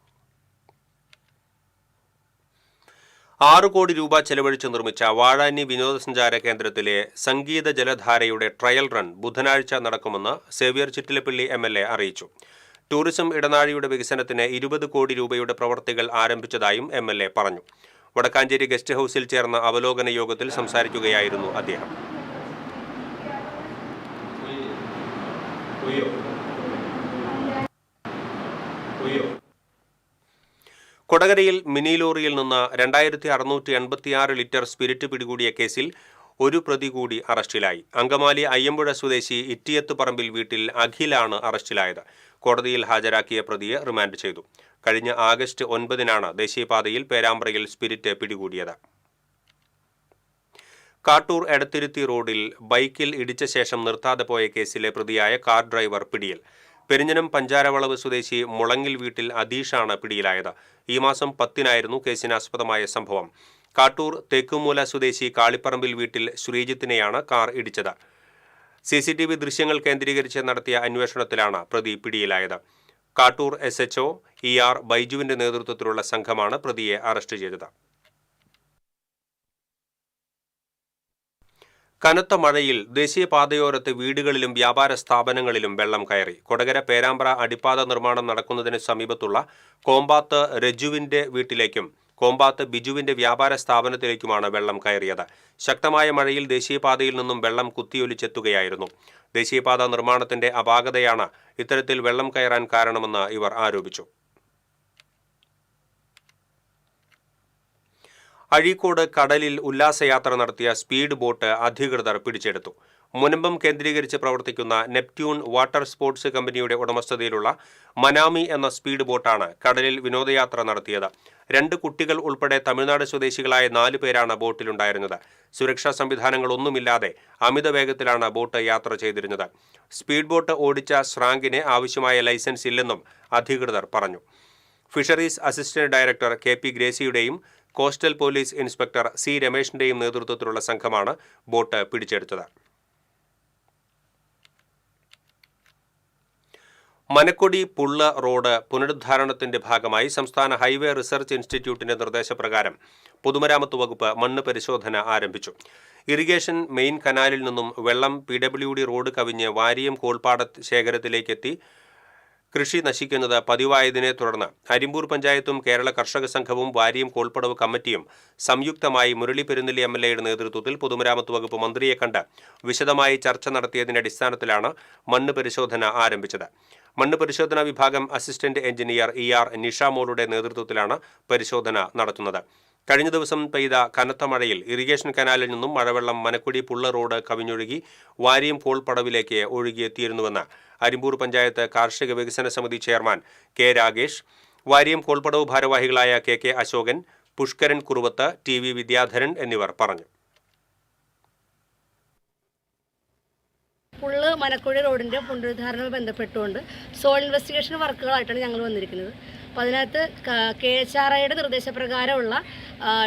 6 കോടി രൂപ ചെലവഴിച്ച് നിർമ്മിച്ച വാഴാനി വിനോദസഞ്ചാര കേന്ദ്രത്തിലെ സംഗീത ജലധാരയുടെ ട്രയൽ റൺ ബുധനാഴ്ച നടക്കുമെന്ന് സേവ്യർ ചിറ്റിലപ്പള്ളി MLA അറിയിച്ചു. ടൂറിസം ഇടനാഴിയുടെ വികസനത്തിന് 20 കോടി രൂപയുടെ പ്രവർത്തികൾ ആരംഭിച്ചതായും MLA പറഞ്ഞു. വടക്കാഞ്ചേരി ഗസ്റ്റ് ഹൌസിൽ ചേർന്ന അവലോകന യോഗത്തിൽ സംസാരിക്കുകയായിരുന്നു അദ്ദേഹം. കൊടകരയിൽ മിനി ലോറിയിൽ നിന്ന് 2686 ലിറ്റർ സ്പിരിറ്റ് പിടികൂടിയ കേസിൽ ഒരു പ്രതി കൂടി അറസ്റ്റിലായി. അങ്കമാലി അയ്യമ്പുഴ സ്വദേശി ഇറ്റിയത്ത് പറമ്പിൽ വീട്ടിൽ അഖിലാണ് അറസ്റ്റിലായത്. കോടതിയിൽ ഹാജരാക്കിയ പ്രതിയെ റിമാൻഡ് ചെയ്തു. കഴിഞ്ഞ ആഗസ്റ്റ് 9-നാണ് ദേശീയപാതയിൽ പേരാമ്പ്രയിൽ സ്പിരിറ്റ് പിടികൂടിയത്. കാട്ടൂർ എടത്തിരുത്തി റോഡിൽ ബൈക്കിൽ ഇടിച്ച ശേഷം നിർത്താതെ പോയ കേസിലെ പ്രതിയായ കാർ ഡ്രൈവർ പിടിയിൽ. പെരിഞ്ഞനം പഞ്ചാരവളവ് സ്വദേശി മുളങ്ങിൽ വീട്ടിൽ അദീഷാണ് പിടിയിലായത്. ഈ മാസം 10-നായിരുന്നു കേസിനാസ്പദമായ സംഭവം. കാട്ടൂർ തേക്കുമൂല സ്വദേശി കാളിപ്പറമ്പിൽ വീട്ടിൽ ശ്രീജിത്തിനെയാണ് കാർ ഇടിച്ചത്. CCTV ദൃശ്യങ്ങൾ കേന്ദ്രീകരിച്ച് നടത്തിയ അന്വേഷണത്തിലാണ് പ്രതി പിടിയിലായത്. കാട്ടൂർ SHO ER ബൈജുവിന്റെ നേതൃത്വത്തിലുള്ള സംഘമാണ് പ്രതിയെ അറസ്റ്റ് ചെയ്തത്. കനത്ത മഴയിൽ ദേശീയപാതയോരത്ത് വീടുകളിലും വ്യാപാര സ്ഥാപനങ്ങളിലും വെള്ളം കയറി. കൊടകര പേരാമ്പ്ര അടിപ്പാത നിർമ്മാണം നടക്കുന്നതിന് സമീപത്തുള്ള കോമ്പാത്ത് രജുവിന്റെ വീട്ടിലേക്കും കോമ്പാത്ത് ബിജുവിന്റെ വ്യാപാര സ്ഥാപനത്തിലേക്കുമാണ് വെള്ളം കയറിയത്. ശക്തമായ മഴയിൽ ദേശീയപാതയിൽ നിന്നും വെള്ളം കുത്തിയൊലിച്ചെത്തുകയായിരുന്നു. ദേശീയപാത നിർമ്മാണത്തിന്റെ അപാകതയാണ് ഇത്തരത്തിൽ വെള്ളം കയറാൻ കാരണമെന്ന് ഇവർ ആരോപിച്ചു. അഴീക്കോട് കടലിൽ ഉല്ലാസയാത്ര നടത്തിയ സ്പീഡ് ബോട്ട് അധികൃതർ പിടിച്ചെടുത്തു. മുനമ്പം കേന്ദ്രീകരിച്ച് പ്രവർത്തിക്കുന്ന നെപ്റ്റ്യൂൺ വാട്ടർ സ്പോർട്സ് കമ്പനിയുടെ ഉടമസ്ഥതയിലുള്ള മനാമി എന്ന സ്പീഡ് ബോട്ടാണ് കടലിൽ വിനോദയാത്ര നടത്തിയത്. 2 കുട്ടികൾ ഉൾപ്പെടെ തമിഴ്നാട് സ്വദേശികളായ 4 പേരാണ് ബോട്ടിലുണ്ടായിരുന്നത്. സുരക്ഷാ സംവിധാനങ്ങളൊന്നുമില്ലാതെ അമിത വേഗത്തിലാണ് ബോട്ട് യാത്ര ചെയ്തിരുന്നത്. സ്പീഡ് ബോട്ട് ഓടിച്ച ശ്രാങ്കിന് ആവശ്യമായ ലൈസൻസ് ഇല്ലെന്നും അധികൃതർ പറഞ്ഞു. ഫിഷറീസ് അസിസ്റ്റന്റ് ഡയറക്ടർ KP ഗ്രേസിയുടെയും കോസ്റ്റൽ പോലീസ് ഇൻസ്പെക്ടർ C രമേഷിന്റെയും നേതൃത്വത്തിലുള്ള സംഘമാണ് ബോട്ട് പിടിച്ചെടുത്തത്. മനക്കൊടി പുള്ള റോഡ് പുനരുദ്ധാരണത്തിന്റെ ഭാഗമായി സംസ്ഥാന ഹൈവേ റിസർച്ച് ഇൻസ്റ്റിറ്റ്യൂട്ടിന്റെ നിർദ്ദേശപ്രകാരം പൊതുമരാമത്ത് വകുപ്പ് മണ്ണ് പരിശോധന ആരംഭിച്ചു. ഇറിഗേഷൻ മെയിൻ കനാലിൽ നിന്നും വെള്ളം PWD റോഡ് കവിഞ്ഞ് വാരിയം കോൾപ്പാട ശേഖരത്തിലേക്കെത്തി കൃഷി നശിക്കുന്നത് പതിവായതിനെ തുടർന്ന് അരിമ്പൂർ പഞ്ചായത്തും കേരള കർഷക സംഘവും വാരിയം കോൾപ്പടവ് കമ്മിറ്റിയും സംയുക്തമായി മുരളി പെരുന്നെല്ലി MLAയുടെ നേതൃത്വത്തിൽ പൊതുമരാമത്ത് വകുപ്പ് മന്ത്രിയെ കണ്ട് വിശദമായി ചർച്ച നടത്തിയതിന്റെ അടിസ്ഥാനത്തിലാണ് മണ്ണ് പരിശോധന ആരംഭിച്ചത്. മണ്ണ് പരിശോധനാ വിഭാഗം അസിസ്റ്റന്റ് എഞ്ചിനീയർ ER നിഷാമോളുടെ നേതൃത്വത്തിലാണ് പരിശോധന നടത്തുന്നത്. കഴിഞ്ഞ ദിവസം പെയ്ത കനത്ത മഴയിൽ ഇറിഗേഷൻ കനാലിൽ നിന്നും മഴവെള്ളം മനക്കുടി പുള്ള റോഡ് കവിഞ്ഞൊഴുകി വാരിയം കോൾപ്പടവിലേക്ക് ഒഴുകിയെത്തിയിരുന്നുവെന്ന് അരിമ്പൂർ പഞ്ചായത്ത് കാർഷിക വികസന സമിതി ചെയർമാൻ K. രാഗേഷ്, വാരിയം കോൾപ്പടവ് ഭാരവാഹികളായ KK അശോകൻ, പുഷ്കരൻ കുറുവത്ത്, TV വിദ്യാധരൻ എന്നിവർ പറഞ്ഞു. പുള്ള് മനക്കുഴി റോഡിൻ്റെ പുനരുദ്ധാരണവുമായി ബന്ധപ്പെട്ടുകൊണ്ട് സോയിൽ ഇൻവെസ്റ്റിഗേഷൻ വർക്കുകളായിട്ടാണ് ഞങ്ങൾ വന്നിരിക്കുന്നത്. അപ്പോൾ അതിനകത്ത് KHRIയുടെ നിർദ്ദേശപ്രകാരമുള്ള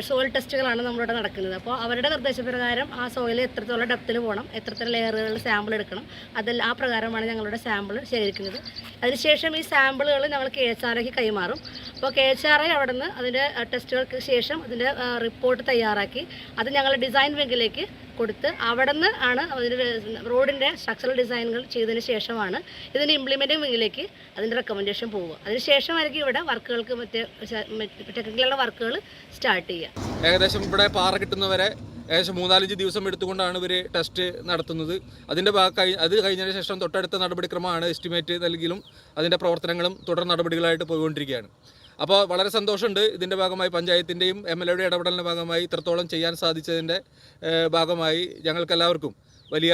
സോയിൽ ടെസ്റ്റുകളാണ് നമ്മളിവിടെ നടക്കുന്നത്. അപ്പോൾ അവരുടെ നിർദ്ദേശപ്രകാരം ആ സോയിൽ എത്രത്തോളം ഡെപ്തിൽ പോകണം, എത്രത്തോളം ലെയറുകളിൽ സാമ്പിൾ എടുക്കണം, അതെല്ലാം ആ പ്രകാരമാണ് ഞങ്ങളുടെ സാമ്പിൾ ശേഖരിക്കുന്നത്. അതിനുശേഷം ഈ സാമ്പിളുകൾ ഞങ്ങൾ KHRIക്ക് കൈമാറും. അപ്പോൾ KHRI അവിടെ നിന്ന് അതിൻ്റെ ടെസ്റ്റുകൾക്ക് ശേഷം അതിൻ്റെ റിപ്പോർട്ട് തയ്യാറാക്കി അത് ഞങ്ങൾ ഡിസൈൻ വിങ്ങിലേക്ക് കൊടുത്ത് അവിടെ നിന്ന് ആണ് അതിൻ്റെ റോഡിൻ്റെ സ്ട്രക്ചറൽ ഡിസൈനുകൾ ചെയ്തതിന് ശേഷമാണ് ഇതിൻ്റെ ഇംപ്ലിമെൻറ്റിംഗ് വിങ്ങിലേക്ക് അതിൻ്റെ റെക്കമെൻഡേഷൻ പോവുക. അതിനുശേഷമായിരിക്കും ഇവിടെ വർക്കുകൾക്ക് മറ്റേ ടെക്നിക്കലുള്ള വർക്കുകൾ സ്റ്റാർട്ട് ചെയ്യുക. ഏകദേശം ഇവിടെ പാറ കിട്ടുന്നവരെ ഏകദേശം 3-4 ദിവസം എടുത്തുകൊണ്ടാണ് ഇവർ ടെസ്റ്റ് നടത്തുന്നത്. അതിൻ്റെ അത് കഴിഞ്ഞതിന് ശേഷം തൊട്ടടുത്ത നടപടിക്രമമാണ് എസ്റ്റിമേറ്റ് നൽകിയും അതിൻ്റെ പ്രവർത്തനങ്ങളും തുടർ നടപടികളായിട്ട് പോയിക്കൊണ്ടിരിക്കുകയാണ്. അപ്പോൾ വളരെ സന്തോഷമുണ്ട്. ഇതിൻ്റെ ഭാഗമായി പഞ്ചായത്തിൻ്റെയും MLAയുടെ ഇടപെടലിൻ്റെ ഭാഗമായി ഇത്രത്തോളം ചെയ്യാൻ സാധിച്ചതിൻ്റെ ഭാഗമായി ഞങ്ങൾക്കെല്ലാവർക്കും വലിയ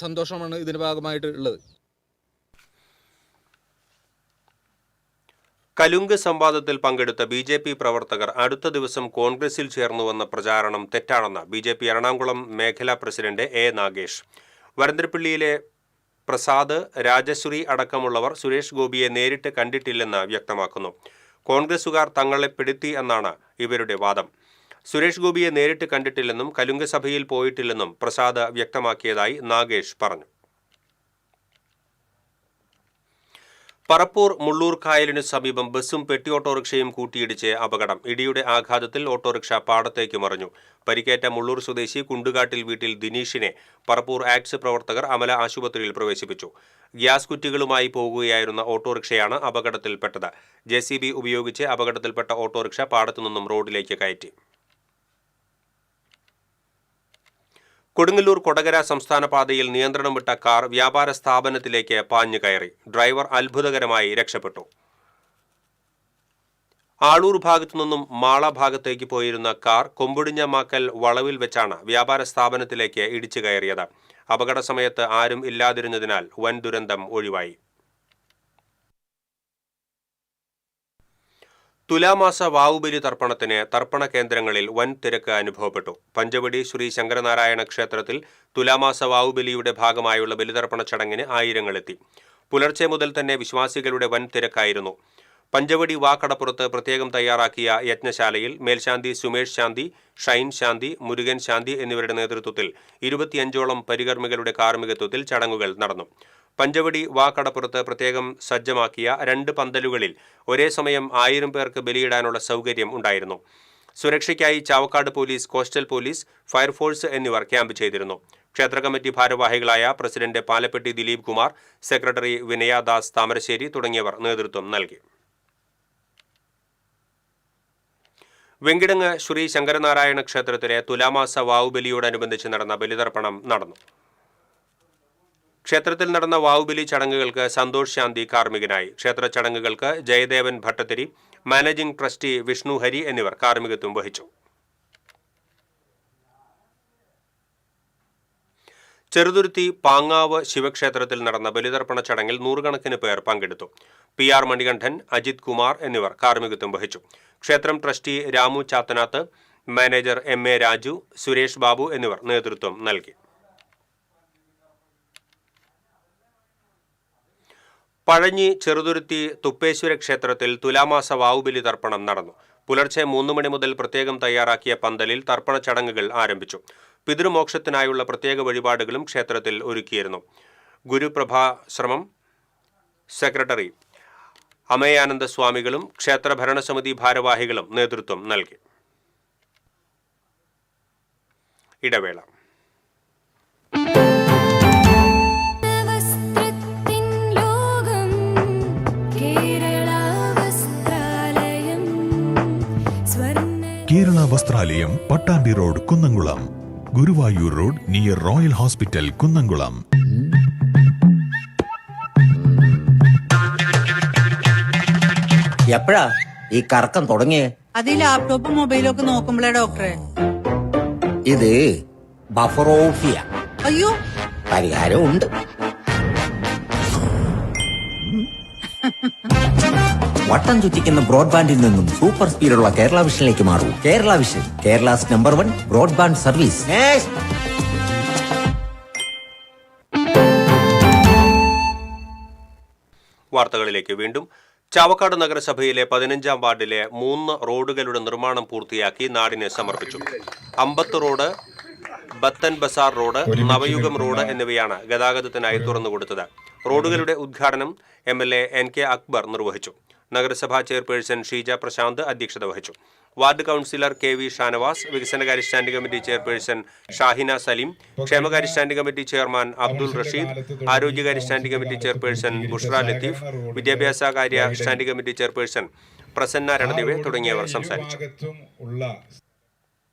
സന്തോഷമാണ് ഇതിൻ്റെ ഭാഗമായിട്ട് ഉള്ളത്. കലുങ്ക് സംവാദത്തിൽ പങ്കെടുത്ത BJP പ്രവർത്തകർ അടുത്ത ദിവസം കോൺഗ്രസിൽ ചേർന്നുവെന്ന പ്രചാരണം തെറ്റാണെന്ന് BJP എറണാകുളം മേഖലാ പ്രസിഡന്റ് A. നാഗേഷ്. വരന്തരപ്പള്ളിയിലെ പ്രസാദ്, രാജശ്രീ അടക്കമുള്ളവർ സുരേഷ് ഗോപിയെ നേരിട്ട് കണ്ടിട്ടില്ലെന്ന് വ്യക്തമാക്കുന്നു. കോൺഗ്രസുകാർ തങ്ങളെ പെടുത്തി എന്നാണ് ഇവരുടെ വാദം. സുരേഷ് ഗോപിയെ നേരിട്ട് കണ്ടിട്ടില്ലെന്നും കലുങ്ക് സഭയിൽ പോയിട്ടില്ലെന്നും പ്രസാദ് വ്യക്തമാക്കിയതായി നാഗേഷ് പറഞ്ഞു. പറപ്പൂർ മുള്ളൂർ കായലിനു സമീപം ബസ്സും പെട്ടി ഓട്ടോറിക്ഷയും കൂട്ടിയിടിച്ച് അപകടം. ഇടിയുടെ ആഘാതത്തിൽ ഓട്ടോറിക്ഷ പാടത്തേക്ക് മറിഞ്ഞു. പരിക്കേറ്റ മുള്ളൂർ സ്വദേശി കുണ്ടുകാട്ടിൽ വീട്ടിൽ ദിനീഷിനെ പറപ്പൂർ ആക്ട്സ് പ്രവർത്തകർ അമല ആശുപത്രിയിൽ പ്രവേശിപ്പിച്ചു. ഗ്യാസ് കുറ്റികളുമായി പോകുകയായിരുന്ന ഓട്ടോറിക്ഷയാണ് അപകടത്തിൽപ്പെട്ടത്. JCB ഉപയോഗിച്ച് അപകടത്തിൽപ്പെട്ട ഓട്ടോറിക്ഷ പാടത്തുനിന്നും റോഡിലേക്ക് കയറ്റി. കൊടുങ്ങല്ലൂർ കൊടകര സംസ്ഥാന പാതയിൽ നിയന്ത്രണം വിട്ട കാർ വ്യാപാര സ്ഥാപനത്തിലേക്ക് പാഞ്ഞു കയറി. ഡ്രൈവർ അത്ഭുതകരമായി രക്ഷപ്പെട്ടു. ആളൂർ ഭാഗത്തുനിന്നും മാള ഭാഗത്തേക്ക് പോയിരുന്ന കാർ കൊമ്പുടിഞ്ഞമാക്കൽ വളവിൽ വെച്ചാണ് വ്യാപാര സ്ഥാപനത്തിലേക്ക് ഇടിച്ചു കയറിയത്. അപകട സമയത്ത് ആരും ഇല്ലാതിരുന്നതിനാൽ വൻ ദുരന്തം ഒഴിവായി. തുലാമാസ വാവുബലി തർപ്പണത്തിന് തർപ്പണ കേന്ദ്രങ്ങളിൽ വൻ തിരക്ക് അനുഭവപ്പെട്ടു. പഞ്ചവടി ശ്രീ ശങ്കരനാരായണ ക്ഷേത്രത്തിൽ തുലാമാസ വാവുബലിയുടെ ഭാഗമായുള്ള ബലിതർപ്പണ ചടങ്ങിന് ആയിരങ്ങളെത്തി. പുലർച്ചെ മുതൽ തന്നെ വിശ്വാസികളുടെ വൻ തിരക്കായിരുന്നു. പഞ്ചവടി വാക്കടപ്പുറത്ത് പ്രത്യേകം തയ്യാറാക്കിയ യജ്ഞശാലയിൽ മേൽശാന്തി സുമേഷ് ശാന്തി, ഷൈൻ ശാന്തി, മുരുകൻ ശാന്തി എന്നിവരുടെ നേതൃത്വത്തിൽ 25ഓളം പരികർമ്മികളുടെ കാർമ്മികത്വത്തിൽ ചടങ്ങുകൾ നടന്നു. പഞ്ചവടി വാക്കടപ്പുറത്ത് പ്രത്യേകം സജ്ജമാക്കിയ 2 പന്തലുകളിൽ ഒരേ സമയം 1000 പേർക്ക് ബലിയിടാനുള്ള സൗകര്യം ഉണ്ടായിരുന്നു. സുരക്ഷയ്ക്കായി Chavakkad police, coastal police, fire force എന്നിവർ ക്യാമ്പ് ചെയ്തിരുന്നു. ക്ഷേത്ര കമ്മിറ്റി ഭാരവാഹികളായ പ്രസിഡന്റ് പാലപ്പെട്ടി ദിലീപ് കുമാർ, സെക്രട്ടറി വിനയദാസ് താമരശ്ശേരി തുടങ്ങിയവർ നേതൃത്വം നൽകി. വെങ്കിടങ്ങ് ശ്രീ ശങ്കരനാരായണ ക്ഷേത്രത്തിലെ തുലാമാസ വാവുബലിയോടനുബന്ധിച്ച് നടന്ന ബലിതർപ്പണം നടന്നു. ക്ഷേത്രത്തിൽ നടന്ന വാവുബലി ചടങ്ങുകൾക്ക് സന്തോഷ് ശാന്തി കാർമ്മികനായി. ക്ഷേത്ര ചടങ്ങുകൾക്ക് ജയദേവൻ ഭട്ടത്തിരി, മാനേജിംഗ് ട്രസ്റ്റി വിഷ്ണു ഹരി എന്നിവർ കാർമ്മികത്വം വഹിച്ചു. ചെറുതുരുത്തി പാങ്ങാവ് ശിവക്ഷേത്രത്തിൽ നടന്ന ബലിതർപ്പണ ചടങ്ങിൽ 100 കണക്കിന് പേർ പങ്കെടുത്തു. PR മണികണ്ഠൻ, അജിത് കുമാർ എന്നിവർ കാർമ്മികത്വം വഹിച്ചു. ക്ഷേത്രം trustee Ramu Chathanath, manager MA Raju, Suresh Babu എന്നിവർ നേതൃത്വം നൽകി. പഴഞ്ഞി ചെറുതുരുത്തി തുപ്പേശ്വര ക്ഷേത്രത്തിൽ തുലാമാസ വാവുബലി തർപ്പണം നടന്നു. പുലർച്ചെ 3 മണി മുതൽ പ്രത്യേകം തയ്യാറാക്കിയ പന്തലിൽ തർപ്പണ ചടങ്ങുകൾ ആരംഭിച്ചു. പിതൃമോക്ഷത്തിനായുള്ള പ്രത്യേക വഴിപാടുകളും ക്ഷേത്രത്തിൽ ഒരുക്കിയിരുന്നു. ഗുരുപ്രഭാശ്രമം സെക്രട്ടറി അമയാനന്ദ സ്വാമികളും ക്ഷേത്ര ഭരണസമിതി ഭാരവാഹികളും നേതൃത്വം നൽകി. ഇടവേള. വസ്ത്രാലയം, Pattambi road, Kunnamkulam. Guruvayur road near royal hospital, Kunnamkulam. എപ്പോഴാ ഈ കറക്കം തുടങ്ങിയേ? അത് ഈ ലാപ്ടോപ്പും മൊബൈലും ഒക്കെ നോക്കുമ്പോഴേ ഡോക്ടറെ. ഇത് ബഫറോഫിയ. അയ്യോ, പരിഹാരം ഉണ്ട്. വട്ടം ചുറ്റിക്കുന്ന ബ്രോഡ്ബാൻഡിൽ നിന്നും സൂപ്പർ സ്പീഡുള്ള കേരള വിഷനിലേക്ക് മാറൂ. Kerala vision, Kerala's number 1 broadband service. വാർത്തകളിലേക്ക് വീണ്ടും. ചാവക്കാട് നഗരസഭയിലെ 15-ാം വാർഡിലെ 3 റോഡുകളുടെ നിർമ്മാണം പൂർത്തിയാക്കി നാടിന് സമർപ്പിച്ചു. അമ്പത്ത് road, Bathan bazaar road, Navayugam road എന്നിവയാണ് ഗതാഗതത്തിനായി തുറന്നുകൊടുത്തത്. റോഡുകളുടെ ഉദ്ഘാടനം MLA NK അക്ബർ നിർവഹിച്ചു. നഗരസഭാ ചെയർപേഴ്സൺ ഷീജ പ്രശാന്ത് അധ്യക്ഷത വഹിച്ചു. വാർഡ് കൗൺസിലർ KV ഷാനവാസ്, വികസനകാര്യ standing committee chairperson Shahina Saleem, ക്ഷേമകാര്യ standing committee chairman Abdul Rasheed, ആരോഗ്യകാര്യ standing committee chairperson Bushra Latheef, വിദ്യാഭ്യാസകാര്യ standing committee chairperson Prasanna Ranadive തുടങ്ങിയവർ സംസാരിച്ചു.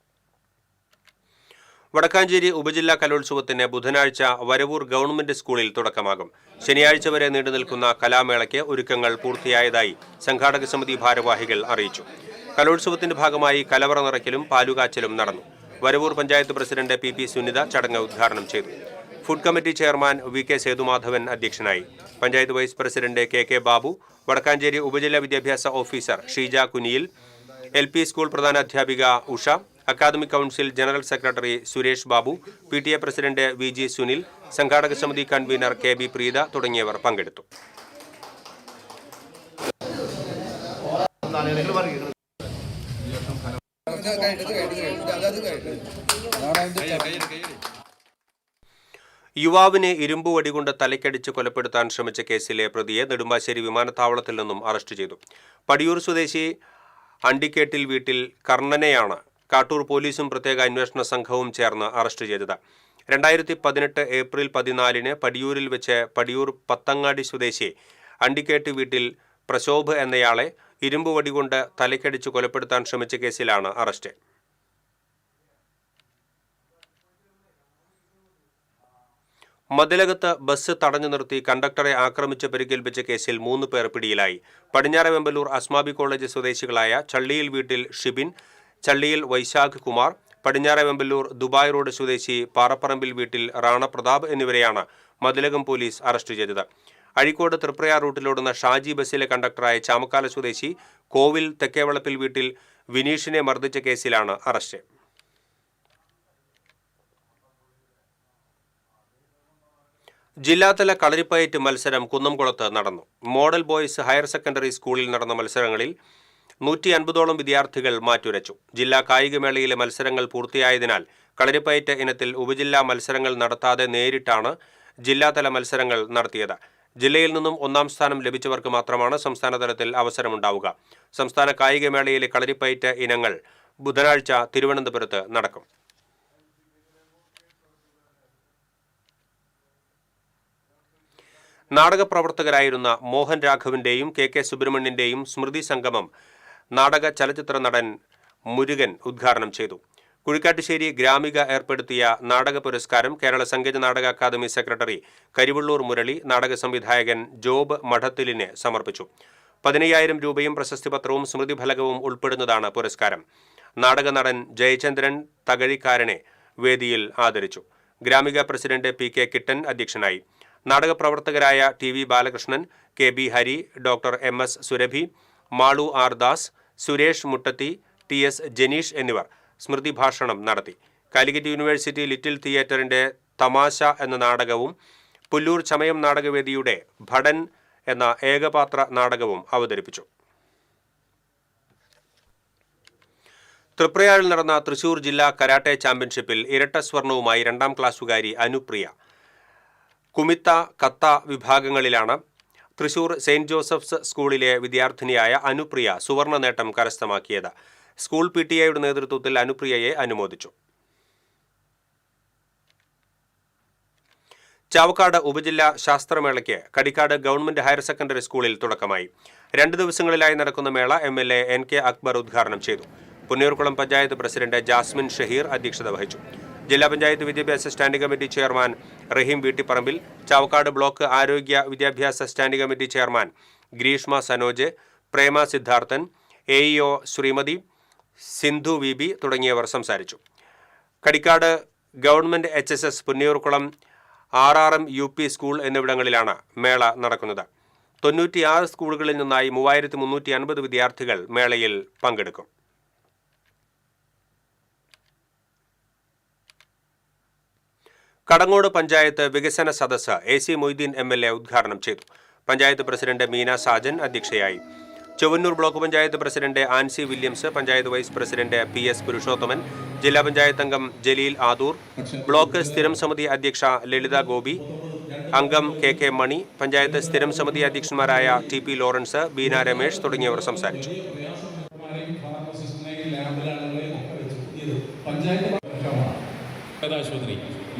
വടക്കാഞ്ചേരി ഉപജില്ലാ കലോത്സവത്തിന് ബുധനാഴ്ച വരവൂർ ഗവൺമെന്റ് സ്കൂളിൽ തുടക്കമാകും. ശനിയാഴ്ച വരെ നീണ്ടുനിൽക്കുന്ന കലാമേളയ്ക്ക് ഒരുക്കങ്ങൾ പൂർത്തിയായതായി സംഘാടക സമിതി ഭാരവാഹികൾ അറിയിച്ചു. കലോത്സവത്തിന്റെ ഭാഗമായി കലവറ നിറയ്ക്കലും പാലുകാച്ചലും നടന്നു. വരവൂർ പഞ്ചായത്ത് പ്രസിഡന്റ് PP സുനിത ചടങ്ങ് ഉദ്ഘാടനം ചെയ്തു. Food committee chairman VK Sethumadhavan അധ്യക്ഷനായി. Panchayat vice president KK Babu, Wadakkanchery ഉപജില്ലാ വിദ്യാഭ്യാസ officer Sheeja Kuniyil, LP school പ്രധാനാധ്യാപിക Usha, academic council general secretary Suresh Babu, PTA president VG Sunil, സംഘാടക സമിതി കൺവീനർ KB പ്രീത തുടങ്ങിയവർ പങ്കെടുത്തു. യുവാവിനെ ഇരുമ്പ് വടികൊണ്ട് തലയ്ക്കടിച്ച് കൊലപ്പെടുത്താൻ ശ്രമിച്ച കേസിലെ പ്രതിയെ നെടുമ്പാശ്ശേരി വിമാനത്താവളത്തിൽ നിന്നും അറസ്റ്റ് ചെയ്തു. പടിയൂർ സ്വദേശി അണ്ടിക്കേട്ടിൽ വീട്ടിൽ കർണനെയാണ് കാട്ടൂർ പോലീസും പ്രത്യേക അന്വേഷണ സംഘവും ചേർന്ന് അറസ്റ്റ് ചെയ്തത്. 2018 ഏപ്രിൽ 14 പടിയൂരിൽ വെച്ച് പടിയൂർ പത്തങ്ങാടി സ്വദേശി അണ്ടിക്കേട്ട് വീട്ടിൽ പ്രശോഭ് എന്നയാളെ ഇരുമ്പ് വടികൊണ്ട് തലയ്ക്കടിച്ച് കൊലപ്പെടുത്താൻ ശ്രമിച്ച കേസിലാണ് അറസ്റ്റ്. മതിലകത്ത് ബസ് തടഞ്ഞു നിർത്തി കണ്ടക്ടറെ ആക്രമിച്ച് പരിക്കേൽപ്പിച്ച കേസിൽ 3 പേർ പിടിയിലായി. പടിഞ്ഞാറെ വെമ്പലൂർ അസ്മാബി കോളേജ് സ്വദേശികളായ ചള്ളിയിൽ വീട്ടിൽ ഷിബിൻ, ചള്ളിയിൽ വൈശാഖ് കുമാർ, പടിഞ്ഞാറെ വെമ്പലൂർ ദുബായ് റോഡ് സ്വദേശി പാറപ്പറമ്പിൽ വീട്ടിൽ റാണ പ്രതാപ് എന്നിവരെയാണ് മതിലകം പോലീസ് അറസ്റ്റ് ചെയ്തത്. അഴീക്കോട് തൃപ്രയാർ റൂട്ടിലോടുന്ന ഷാജി ബസ്സിലെ കണ്ടക്ടറായ ചാമക്കാല സ്വദേശി കോവിൽ തെക്കേവളപ്പിൽ വീട്ടിൽ വിനീഷിനെ മർദ്ദിച്ച കേസിലാണ് അറസ്റ്റ്. ജില്ലാതല കളരിപ്പയറ്റ് മത്സരം കുന്നംകുളത്ത് നടന്നു. മോഡൽ ബോയ്സ് ഹയർ സെക്കൻഡറി സ്കൂളിൽ നടന്ന മത്സരങ്ങളിൽ 150ഓളം വിദ്യാർത്ഥികൾ മാറ്റുരച്ചു. ജില്ലാ കായികമേളയിലെ മത്സരങ്ങൾ പൂർത്തിയായതിനാൽ കളരിപ്പയറ്റ് ഇനത്തിൽ ഉപജില്ലാ മത്സരങ്ങൾ നടത്താതെ നേരിട്ടാണ് ജില്ലാതല മത്സരങ്ങൾ നടത്തിയത്. ജില്ലയിൽ നിന്നും 1ാം സ്ഥാനം ലഭിച്ചവർക്ക് മാത്രമാണ് സംസ്ഥാനതലത്തിൽ അവസരമുണ്ടാവുക. സംസ്ഥാന കായികമേളയിലെ കളരിപ്പയറ്റ് ഇനങ്ങൾ ബുധനാഴ്ച തിരുവനന്തപുരത്ത് നടക്കും. നാടകപ്രവർത്തകരായിരുന്ന മോഹൻ രാഘവന്റെയും KK സുബ്രഹ്മണ്യന്റെയും സ്മൃതി സംഗമം നാടക ചലച്ചിത്ര നടൻ മുരുകൻ ഉദ്ഘാടനം ചെയ്തു. കുഴിക്കാട്ടുശ്ശേരി ഗ്രാമിക ഏർപ്പെടുത്തിയ നാടക പുരസ്കാരം കേരള സംഗീത നാടക അക്കാദമി സെക്രട്ടറി കരിവള്ളൂർ മുരളി നാടക സംവിധായകൻ ജോബ് മഠത്തിലിന് സമർപ്പിച്ചു. 15,000 രൂപയും പ്രശസ്തിപത്രവും സ്മൃതിഫലകവും ഉൾപ്പെടുന്നതാണ് പുരസ്കാരം. നാടക നടൻ ജയചന്ദ്രൻ തകഴിക്കാരനെ വേദിയിൽ ആദരിച്ചു. ഗ്രാമിക പ്രസിഡന്റ് PK കിട്ടൻ അധ്യക്ഷനായി. നാടകപ്രവർത്തകരായ TV Balakrishnan, KB Hari, doctor MS Surabhi, Malu R Das, Suresh Muttathi, TS Janeesh എന്നിവർ സ്മൃതി ഭാഷണം നടത്തി. കാലിക്കറ്റ് യൂണിവേഴ്സിറ്റി ലിറ്റിൽ തിയേറ്ററിന്റെ തമാശ എന്ന നാടകവും പുല്ലൂർ ചമയം നാടകവേദിയുടെ ഭടൻ എന്ന ഏകപാത്ര നാടകവും അവതരിപ്പിച്ചു. തൃപ്രയാറിൽ നടന്ന തൃശൂർ ജില്ലാ കരാട്ടെ ചാമ്പ്യൻഷിപ്പിൽ ഇരട്ട സ്വർണവുമായി 2ാം ക്ലാസ്സുകാരി അനുപ്രിയ. കുമിത്ത, കത്ത വിഭാഗങ്ങളിലാണ് തൃശൂർ സെയിന്റ് ജോസഫ്സ് സ്കൂളിലെ വിദ്യാർത്ഥിനിയായ അനുപ്രിയ സുവർണ നേട്ടം കരസ്ഥമാക്കിയത്. സ്കൂൾ PTA നേതൃത്വത്തിൽ അനുപ്രിയയെ അനുമോദിച്ചു. ചാവക്കാട് ഉപജില്ലാ ശാസ്ത്രമേളയ്ക്ക് കടിക്കാട് ഗവൺമെന്റ് ഹയർ സെക്കൻഡറി സ്കൂളിൽ തുടക്കമായി. 2 ദിവസങ്ങളിലായി നടക്കുന്ന മേള MLA NK അക്ബർ ഉദ്ഘാടനം ചെയ്തു. പുന്നയൂർക്കുളം പഞ്ചായത്ത് പ്രസിഡന്റ് ജാസ്മിൻ ഷഹീർ അധ്യക്ഷത വഹിച്ചു. ജില്ലാ പഞ്ചായത്ത് വിദ്യാഭ്യാസ standing committee chairman Raheem Veettipparambil, Chavakkad block ആരോഗ്യ വിദ്യാഭ്യാസ standing committee chairman Greeshma Sanoj, Prema Siddharthan, AEO Srimathi Sindhu V B തുടങ്ങിയവർ സംസാരിച്ചു. Kadikkad government HSS, Punnayurkulam RRM UP school എന്നിവിടങ്ങളിലാണ് മേള നടക്കുന്നത്. 96 സ്കൂളുകളിൽ നിന്നായി 3350 വിദ്യാർത്ഥികൾ മേളയിൽ പങ്കെടുക്കും. കടങ്ങോട് പഞ്ചായത്ത് വികസന സദസ്സ് AC മൊയ്തീൻ MLA ഉദ്ഘാടനം ചെയ്തു. പഞ്ചായത്ത് പ്രസിഡന്റ് മീന സാജൻ അധ്യക്ഷയായി. Chowannur block panchayat president Ancy Williams, panchayat vice president PS Purushothaman, ജില്ലാ പഞ്ചായത്ത് അംഗം ജലീൽ ആദൂർ, ബ്ലോക്ക് സ്ഥിരം സമിതി അധ്യക്ഷ ലളിത ഗോപി, അംഗം KK മണി, പഞ്ചായത്ത് സ്ഥിരം സമിതി അധ്യക്ഷന്മാരായ TP ലോറൻസ്, ബീന രമേശ് തുടങ്ങിയവർ സംസാരിച്ചു.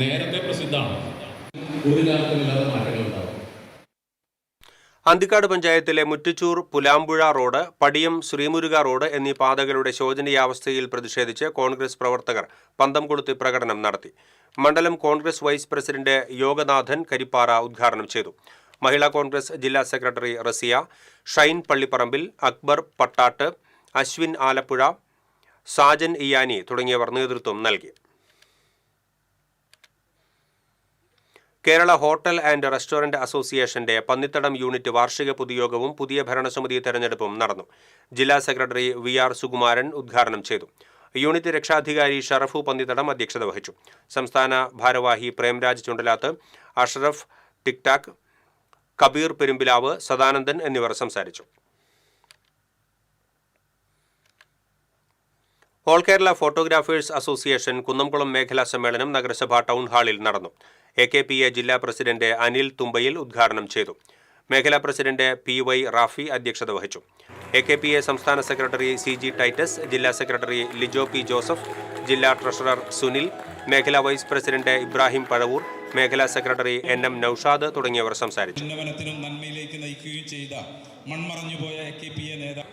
നേരത്തെ പ്രസിദ്ധമാണ്. അന്തിക്കാട് പഞ്ചായത്തിലെ മുറ്റച്ചൂർ പുലാമ്പുഴ റോഡ്, പടിയം ശ്രീമുരുക റോഡ് എന്നീ പാതകളുടെ ശോചനീയാവസ്ഥയിൽ പ്രതിഷേധിച്ച് കോൺഗ്രസ് പ്രവർത്തകർ പന്തം കൊളുത്തി പ്രകടനം നടത്തി. മണ്ഡലം കോൺഗ്രസ് വൈസ് പ്രസിഡന്റ് യോഗനാഥൻ കരിപ്പാറ ഉദ്ഘാടനം ചെയ്തു. മഹിളാ കോൺഗ്രസ് ജില്ലാ സെക്രട്ടറി റസിയ, ഷൈൻ പള്ളിപ്പറമ്പിൽ, അക്ബർ പട്ടാട്ട്, അശ്വിൻ ആലപ്പുഴ, സാജൻ ഇയാനി തുടങ്ങിയവർ നേതൃത്വം നൽകി. കേരള ഹോട്ടൽ ആൻഡ് റെസ്റ്റോറന്റ് അസോസിയേഷന്റെ പന്നിത്തടം യൂണിറ്റ് വാർഷിക പൊതുയോഗവും പുതിയ ഭരണസമിതി തെരഞ്ഞെടുപ്പും നടന്നു. ജില്ലാ സെക്രട്ടറി VR സുകുമാരൻ ഉദ്ഘാടനം ചെയ്തു. യൂണിറ്റ് രക്ഷാധികാരി ഷറഫു പന്നിത്തടം അധ്യക്ഷത വഹിച്ചു. സംസ്ഥാന ഭാരവാഹി പ്രേംരാജ് ചുണ്ടലാത്ത്, അഷ്റഫ് ടിക്ടാക്, കബീർ പെരുമ്പിലാവ്, സദാനന്ദൻ എന്നിവർ സംസാരിച്ചു. All Kerala photographers association Kunnamkulam മേഖലാ സമ്മേളനം നഗരസഭാ ടൗൺ ഹാളിൽ നടന്നു. AKPA ജില്ലാ പ്രസിഡന്റ് അനിൽ തുമ്പയിൽ ഉദ്ഘാടനം ചെയ്തു. മേഖലാ പ്രസിഡന്റ് PY റാഫി അധ്യക്ഷത വഹിച്ചു. AKPA സംസ്ഥാന സെക്രട്ടറി CG ടൈറ്റസ്, ജില്ലാ സെക്രട്ടറി ലിജോ P ജോസഫ്, ജില്ലാ ട്രഷറർ സുനിൽ, മേഖലാ വൈസ് പ്രസിഡന്റ് ഇബ്രാഹിം പഴവൂർ, മേഖലാ സെക്രട്ടറി NM നൌഷാദ് തുടങ്ങിയവർ സംസാരിച്ചു. നന്മയിലേക്ക് നയിക്കുകയും ചെയ്ത മൺമറഞ്ഞുപോയ AKPA നേതാവ്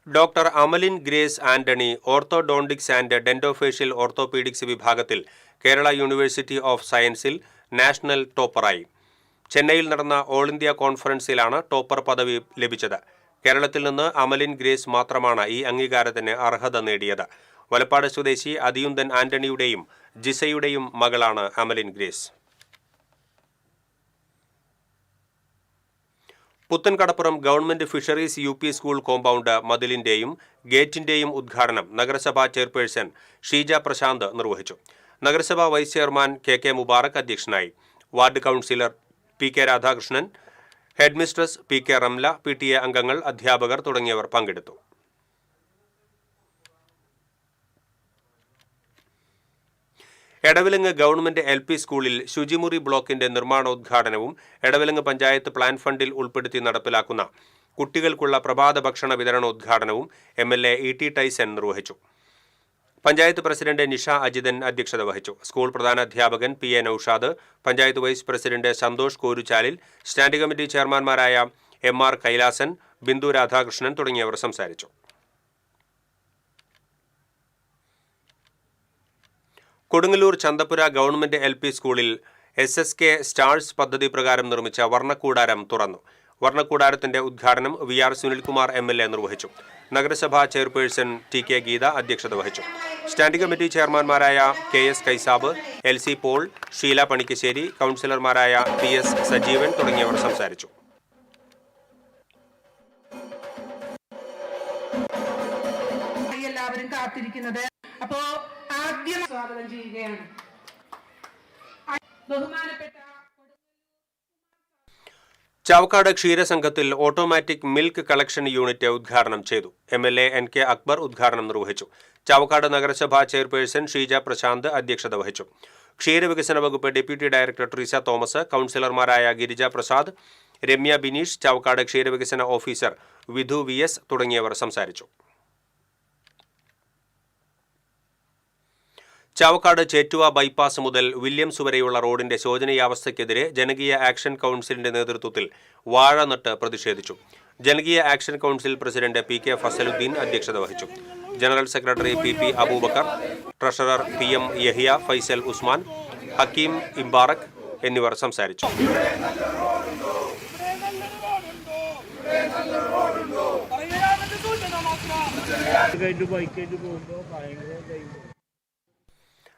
doctor Amalin Grace Antony orthodontics and dentofacial orthopaedics വിഭാഗത്തിൽ കേരള യൂണിവേഴ്സിറ്റി ഓഫ് സയൻസിൽ നാഷണൽ ടോപ്പറായി. ചെന്നൈയിൽ നടന്ന ഓൾ ഇന്ത്യ കോൺഫറൻസിലാണ് ടോപ്പർ പദവി ലഭിച്ചത്. കേരളത്തിൽ നിന്ന് അമലിൻ ഗ്രേസ് മാത്രമാണ് ഈ അംഗീകാരത്തിന് അർഹത നേടിയത്. വലപ്പാട് സ്വദേശി അതിയുന്തൻ ആന്റണിയുടെയും ജിസയുടെയും മകളാണ് Amalin Grace. Puthenkadappuram government fisheries UP school compound മതിലിന്റെയും ഗേറ്റിന്റെയും ഉദ്ഘാടനം നഗരസഭാ ചെയർപേഴ്സൺ ഷീജ പ്രശാന്ത് നിർവഹിച്ചു. നഗരസഭാ വൈസ് ചെയർമാൻ KK മുബാറക് അധ്യക്ഷനായി. Ward councillor PK Radhakrishnan, headmistress PK Ramla, PTA അംഗങ്ങൾ, അധ്യാപകർ തുടങ്ങിയവർ പങ്കെടുത്തു. എടവിലങ്ങ് ഗവൺമെന്റ് LP സ്കൂളിൽ ശുചിമുറി ബ്ലോക്കിന്റെ നിർമ്മാണോദ്ഘാടനവും എടവിലങ്ങ് പഞ്ചായത്ത് പ്ലാൻ ഫണ്ടിൽ ഉൾപ്പെടുത്തി നടപ്പിലാക്കുന്ന കുട്ടികൾക്കുള്ള പ്രഭാത ഭക്ഷണ വിതരണോദ്ഘാടനവും MLA ET ടൈസൺ നിർവഹിച്ചു. പഞ്ചായത്ത് പ്രസിഡന്റ് നിഷ അജിതൻ അധ്യക്ഷത വഹിച്ചു. സ്കൂൾ പ്രധാനാധ്യാപകൻ PA Noushad, panchayat vice president Santhosh Koruchalil, standing committee ചെയർമാൻമാരായ MR കൈലാസൻ, ബിന്ദു രാധാകൃഷ്ണൻ തുടങ്ങിയവർ സംസാരിച്ചു. കൊടുങ്ങല്ലൂർ ചന്തപ്പുര ഗവൺമെന്റ് LP സ്കൂളിൽ SSK സ്റ്റാർസ് പദ്ധതി പ്രകാരം നിർമ്മിച്ച വർണ്ണക്കൂടാരം തുറന്നു. വർണ്ണക്കൂടാരത്തിന്റെ ഉദ്ഘാടനം VR സുനിൽകുമാർ MLA നിർവഹിച്ചു. നഗരസഭാ ചെയർപേഴ്സൺ TK ഗീത അധ്യക്ഷത വഹിച്ചു. സ്റ്റാൻഡിംഗ് കമ്മിറ്റി ചെയർമാൻമാരായ KS കൈസാബ്, LC പോൾ, ഷീല പണിക്കശ്ശേരി, കൗൺസിലർമാരായ PS സജീവൻ തുടങ്ങിയവർ സംസാരിച്ചു. എല്ലാവരും കാത്തിരിക്കുന്നത് അപ്പോ ആദ്യം സ്വാഗതം ചെയ്യുകയാണ് ബഹുമാനപ്പെട്ട ചാവക്കാട് ക്ഷീരസംഘത്തിൽ ഓട്ടോമാറ്റിക് മിൽക്ക് കളക്ഷൻ യൂണിറ്റ് ഉദ്ഘാടനം ചെയ്തു. MLA NK അക്ബർ ഉദ്ഘാടനം നിർവഹിച്ചു. ചാവക്കാട് നഗരസഭാ ചെയർപേഴ്സൺ ഷീജ പ്രശാന്ത് അധ്യക്ഷത വഹിച്ചു. ക്ഷീരവികസന വകുപ്പ് ഡെപ്യൂട്ടി ഡയറക്ടർ ട്രീസ തോമസ്, കൗൺസിലർമാരായ ഗിരിജ പ്രസാദ്, രമ്യ ബിനീഷ്, ചാവക്കാട് ക്ഷീരവികസന ഓഫീസർ വിധു VS തുടങ്ങിയവർ സംസാരിച്ചു. ചാവക്കാട് ചേറ്റുവ ബൈപ്പാസ് മുതൽ വില്യംസ് വരെയുള്ള റോഡിന്റെ ശോചനീയാവസ്ഥയ്ക്കെതിരെ ജനകീയ ആക്ഷൻ കൗൺസിലിന്റെ നേതൃത്വത്തിൽ വാഴ നട്ട് പ്രതിഷേധിച്ചു. ജനകീയ action council president PK Fazaluddin അധ്യക്ഷത വഹിച്ചു. General secretary PP Aboobacker, treasurer PM Yahiya, Faisal Usman, Hakeem Imbarak എന്നിവർ സംസാരിച്ചു.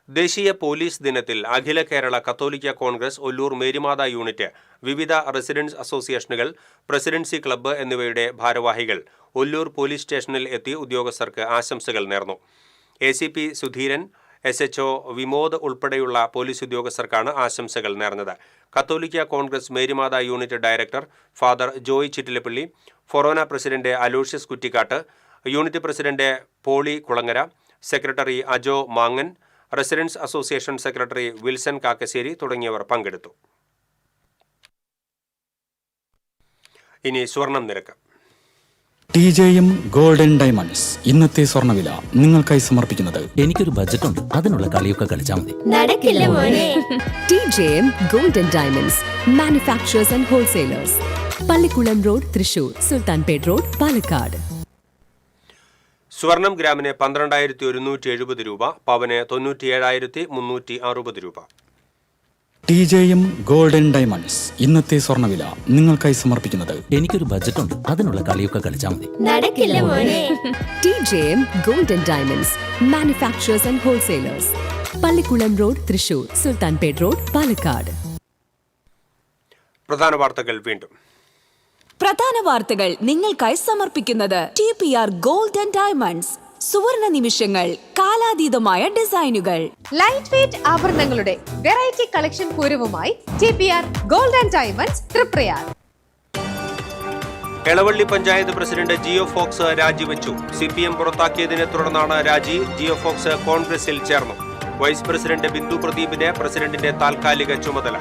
ദേശീയ പോലീസ് ദിനത്തിൽ അഖില കേരള കത്തോലിക്ക കോൺഗ്രസ് ഒല്ലൂർ മേരിമാത യൂണിറ്റ്, വിവിധ റെസിഡൻസ് അസോസിയേഷനുകൾ, പ്രസിഡൻസി ക്ലബ്ബ് എന്നിവയുടെ ഭാരവാഹികൾ ഒല്ലൂർ പോലീസ് സ്റ്റേഷനിൽ എത്തി ഉദ്യോഗസ്ഥർക്ക് ആശംസകൾ നേർന്നു. ACP സുധീരൻ, SHO വിമോദ് ഉൾപ്പെടെയുള്ള പോലീസ് ഉദ്യോഗസ്ഥർക്കാണ് ആശംസകൾ നേർന്നത്. കത്തോലിക്ക congress Marymatha unit director father Joy Chittilappilly, ഫൊറോന president Aloysius Kuttikkatt, unit president Poly Kulangara, secretary Ajo മാങ്ങൻ, residence association secretary Wilson Kakkassery തുടങ്ങിയവർ പങ്കെടുത്തു. ഇനി സ്വർണം നിരക്ക്. TJM ഗോൾഡൻ ഡയമണ്ട്സ് ഇന്നത്തെ സ്വർണ്ണവില നിങ്ങൾക്കായി സമർപ്പിക്കുന്നത്. എനിക്കൊരു ബജറ്റ് ഉണ്ട്, അതിനുള്ള കളിയൊക്കെ കളിച്ചാൽ മതി. നടക്കില്ല മോനെ. TJM golden diamonds manufacturers and wholesalers, Pallikulam road, Thrissur, Sultanpet road, Palakkad. സ്വർണം ഗ്രാമിന് 12,170 രൂപ, പവന് 97,360 രൂപ. TJM ഗോൾഡൻ ഡയമണ്ട്സ് ഇന്നത്തെ സ്വർണ്ണവില നിങ്ങൾക്കായി സമർപ്പിക്കുന്നത്. എനിക്കൊരു ബജറ്റ് ഉണ്ട്, അതിനുള്ള കളിയൊക്കെ കളിച്ചാൽ മതി. നടക്കില്ല മോനെ. TJM golden diamonds manufacturers and wholesalers, Pallikulam road, Thrissur, Sultanpet road, Palakkad. പ്രധാന വാർത്തകൾ വീണ്ടും. പ്രധാന വാർത്തകൾ നിങ്ങൾക്കായി സമർപ്പിക്കുന്നത് TPR ഗോൾഡ് ആൻഡ് ഡയമണ്ട്സ്. സുവർണ നിമിഷങ്ങൾ, കാലാതീതമായ ഡിസൈനുകൾ. ലൈറ്റ് വെയ്റ്റ് ആഭരണങ്ങളുടെ വെറൈറ്റി കളക്ഷൻ പൂരവുമായി TPR gold and diamonds, Triprayar. Elavally panchayat president Jio Fox രാജിവെച്ചു. CPM പുറത്താക്കിയതിനെ തുടർന്നാണ് രാജി. ജിയോ ഫോക്സ് കോൺഗ്രസിൽ ചേർന്നു. വൈസ് പ്രസിഡന്റ് ബിന്ദു പ്രദീപിന് പ്രസിഡന്റിന്റെ താൽക്കാലിക ചുമതല.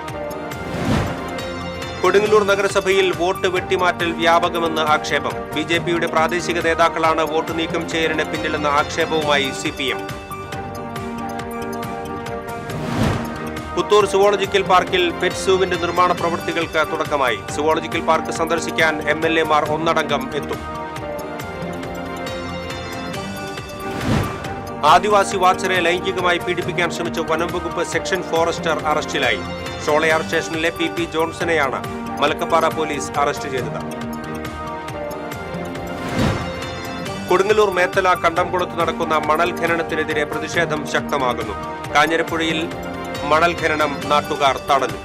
കൊടുങ്ങല്ലൂർ നഗരസഭയിൽ വോട്ട് വെട്ടിമാറ്റൽ വ്യാപകമെന്ന് ആക്ഷേപം. BJPയുടെ പ്രാദേശിക നേതാക്കളാണ് വോട്ട് നീക്കം ചെയ്യലിന് പിന്നിലെന്ന ആക്ഷേപവുമായി CPM. പുത്തൂർ സുവോളജിക്കൽ പാർക്കിൽ പെറ്റ് സൂവിന്റെ നിർമ്മാണ പ്രവൃത്തികൾക്ക് തുടക്കമായി. സുവോളജിക്കൽ പാർക്ക് സന്ദർശിക്കാൻ MLA-മാർ ഒന്നടങ്കം എത്തും. ആദിവാസി വാച്ചറെ ലൈംഗികമായി പീഡിപ്പിക്കാൻ ശ്രമിച്ച വനം വകുപ്പ് സെക്ഷൻ ഫോറസ്റ്റർ അറസ്റ്റിലായി. ഷോളയാർ സ്റ്റേഷനിലെ PP ജോൺസണെയാണ് മലക്കപ്പാറ പോലീസ് അറസ്റ്റ് ചെയ്തത്. കൊടുങ്ങല്ലൂർ മേത്തല കണ്ടംകുളത്ത് നടക്കുന്ന മണൽ ഖനനത്തിനെതിരെ പ്രതിഷേധം ശക്തമാകുന്നു. കാഞ്ഞിരപ്പുഴയിൽ മണൽ ഖനനം നാട്ടുകാർ തടഞ്ഞു.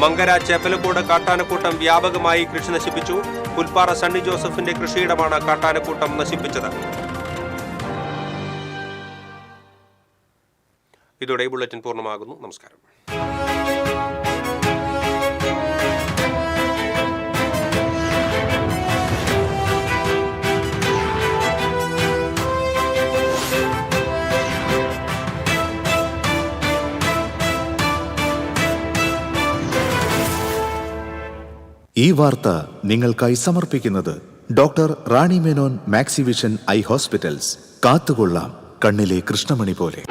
മങ്കര ചേപ്പലക്കോട് കാട്ടാനക്കൂട്ടം വ്യാപകമായി കൃഷി നശിപ്പിച്ചു. പുൽപ്പാറ സണ്ണി ജോസഫിന്റെ കൃഷിയിടമാണ് കാട്ടാനക്കൂട്ടം നശിപ്പിച്ചത്. ഇതോടെ ബുള്ളറ്റിൻ പൂർണ്ണമാകുന്നു. നമസ്കാരം. ഈ വാർത്ത നിങ്ങൾക്കായി സമർപ്പിക്കുന്നത് doctor Rani Menon Maxivision I hospitals. കാത്തുകൊള്ളാം കണ്ണിലെ കൃഷ്ണമണി പോലെ.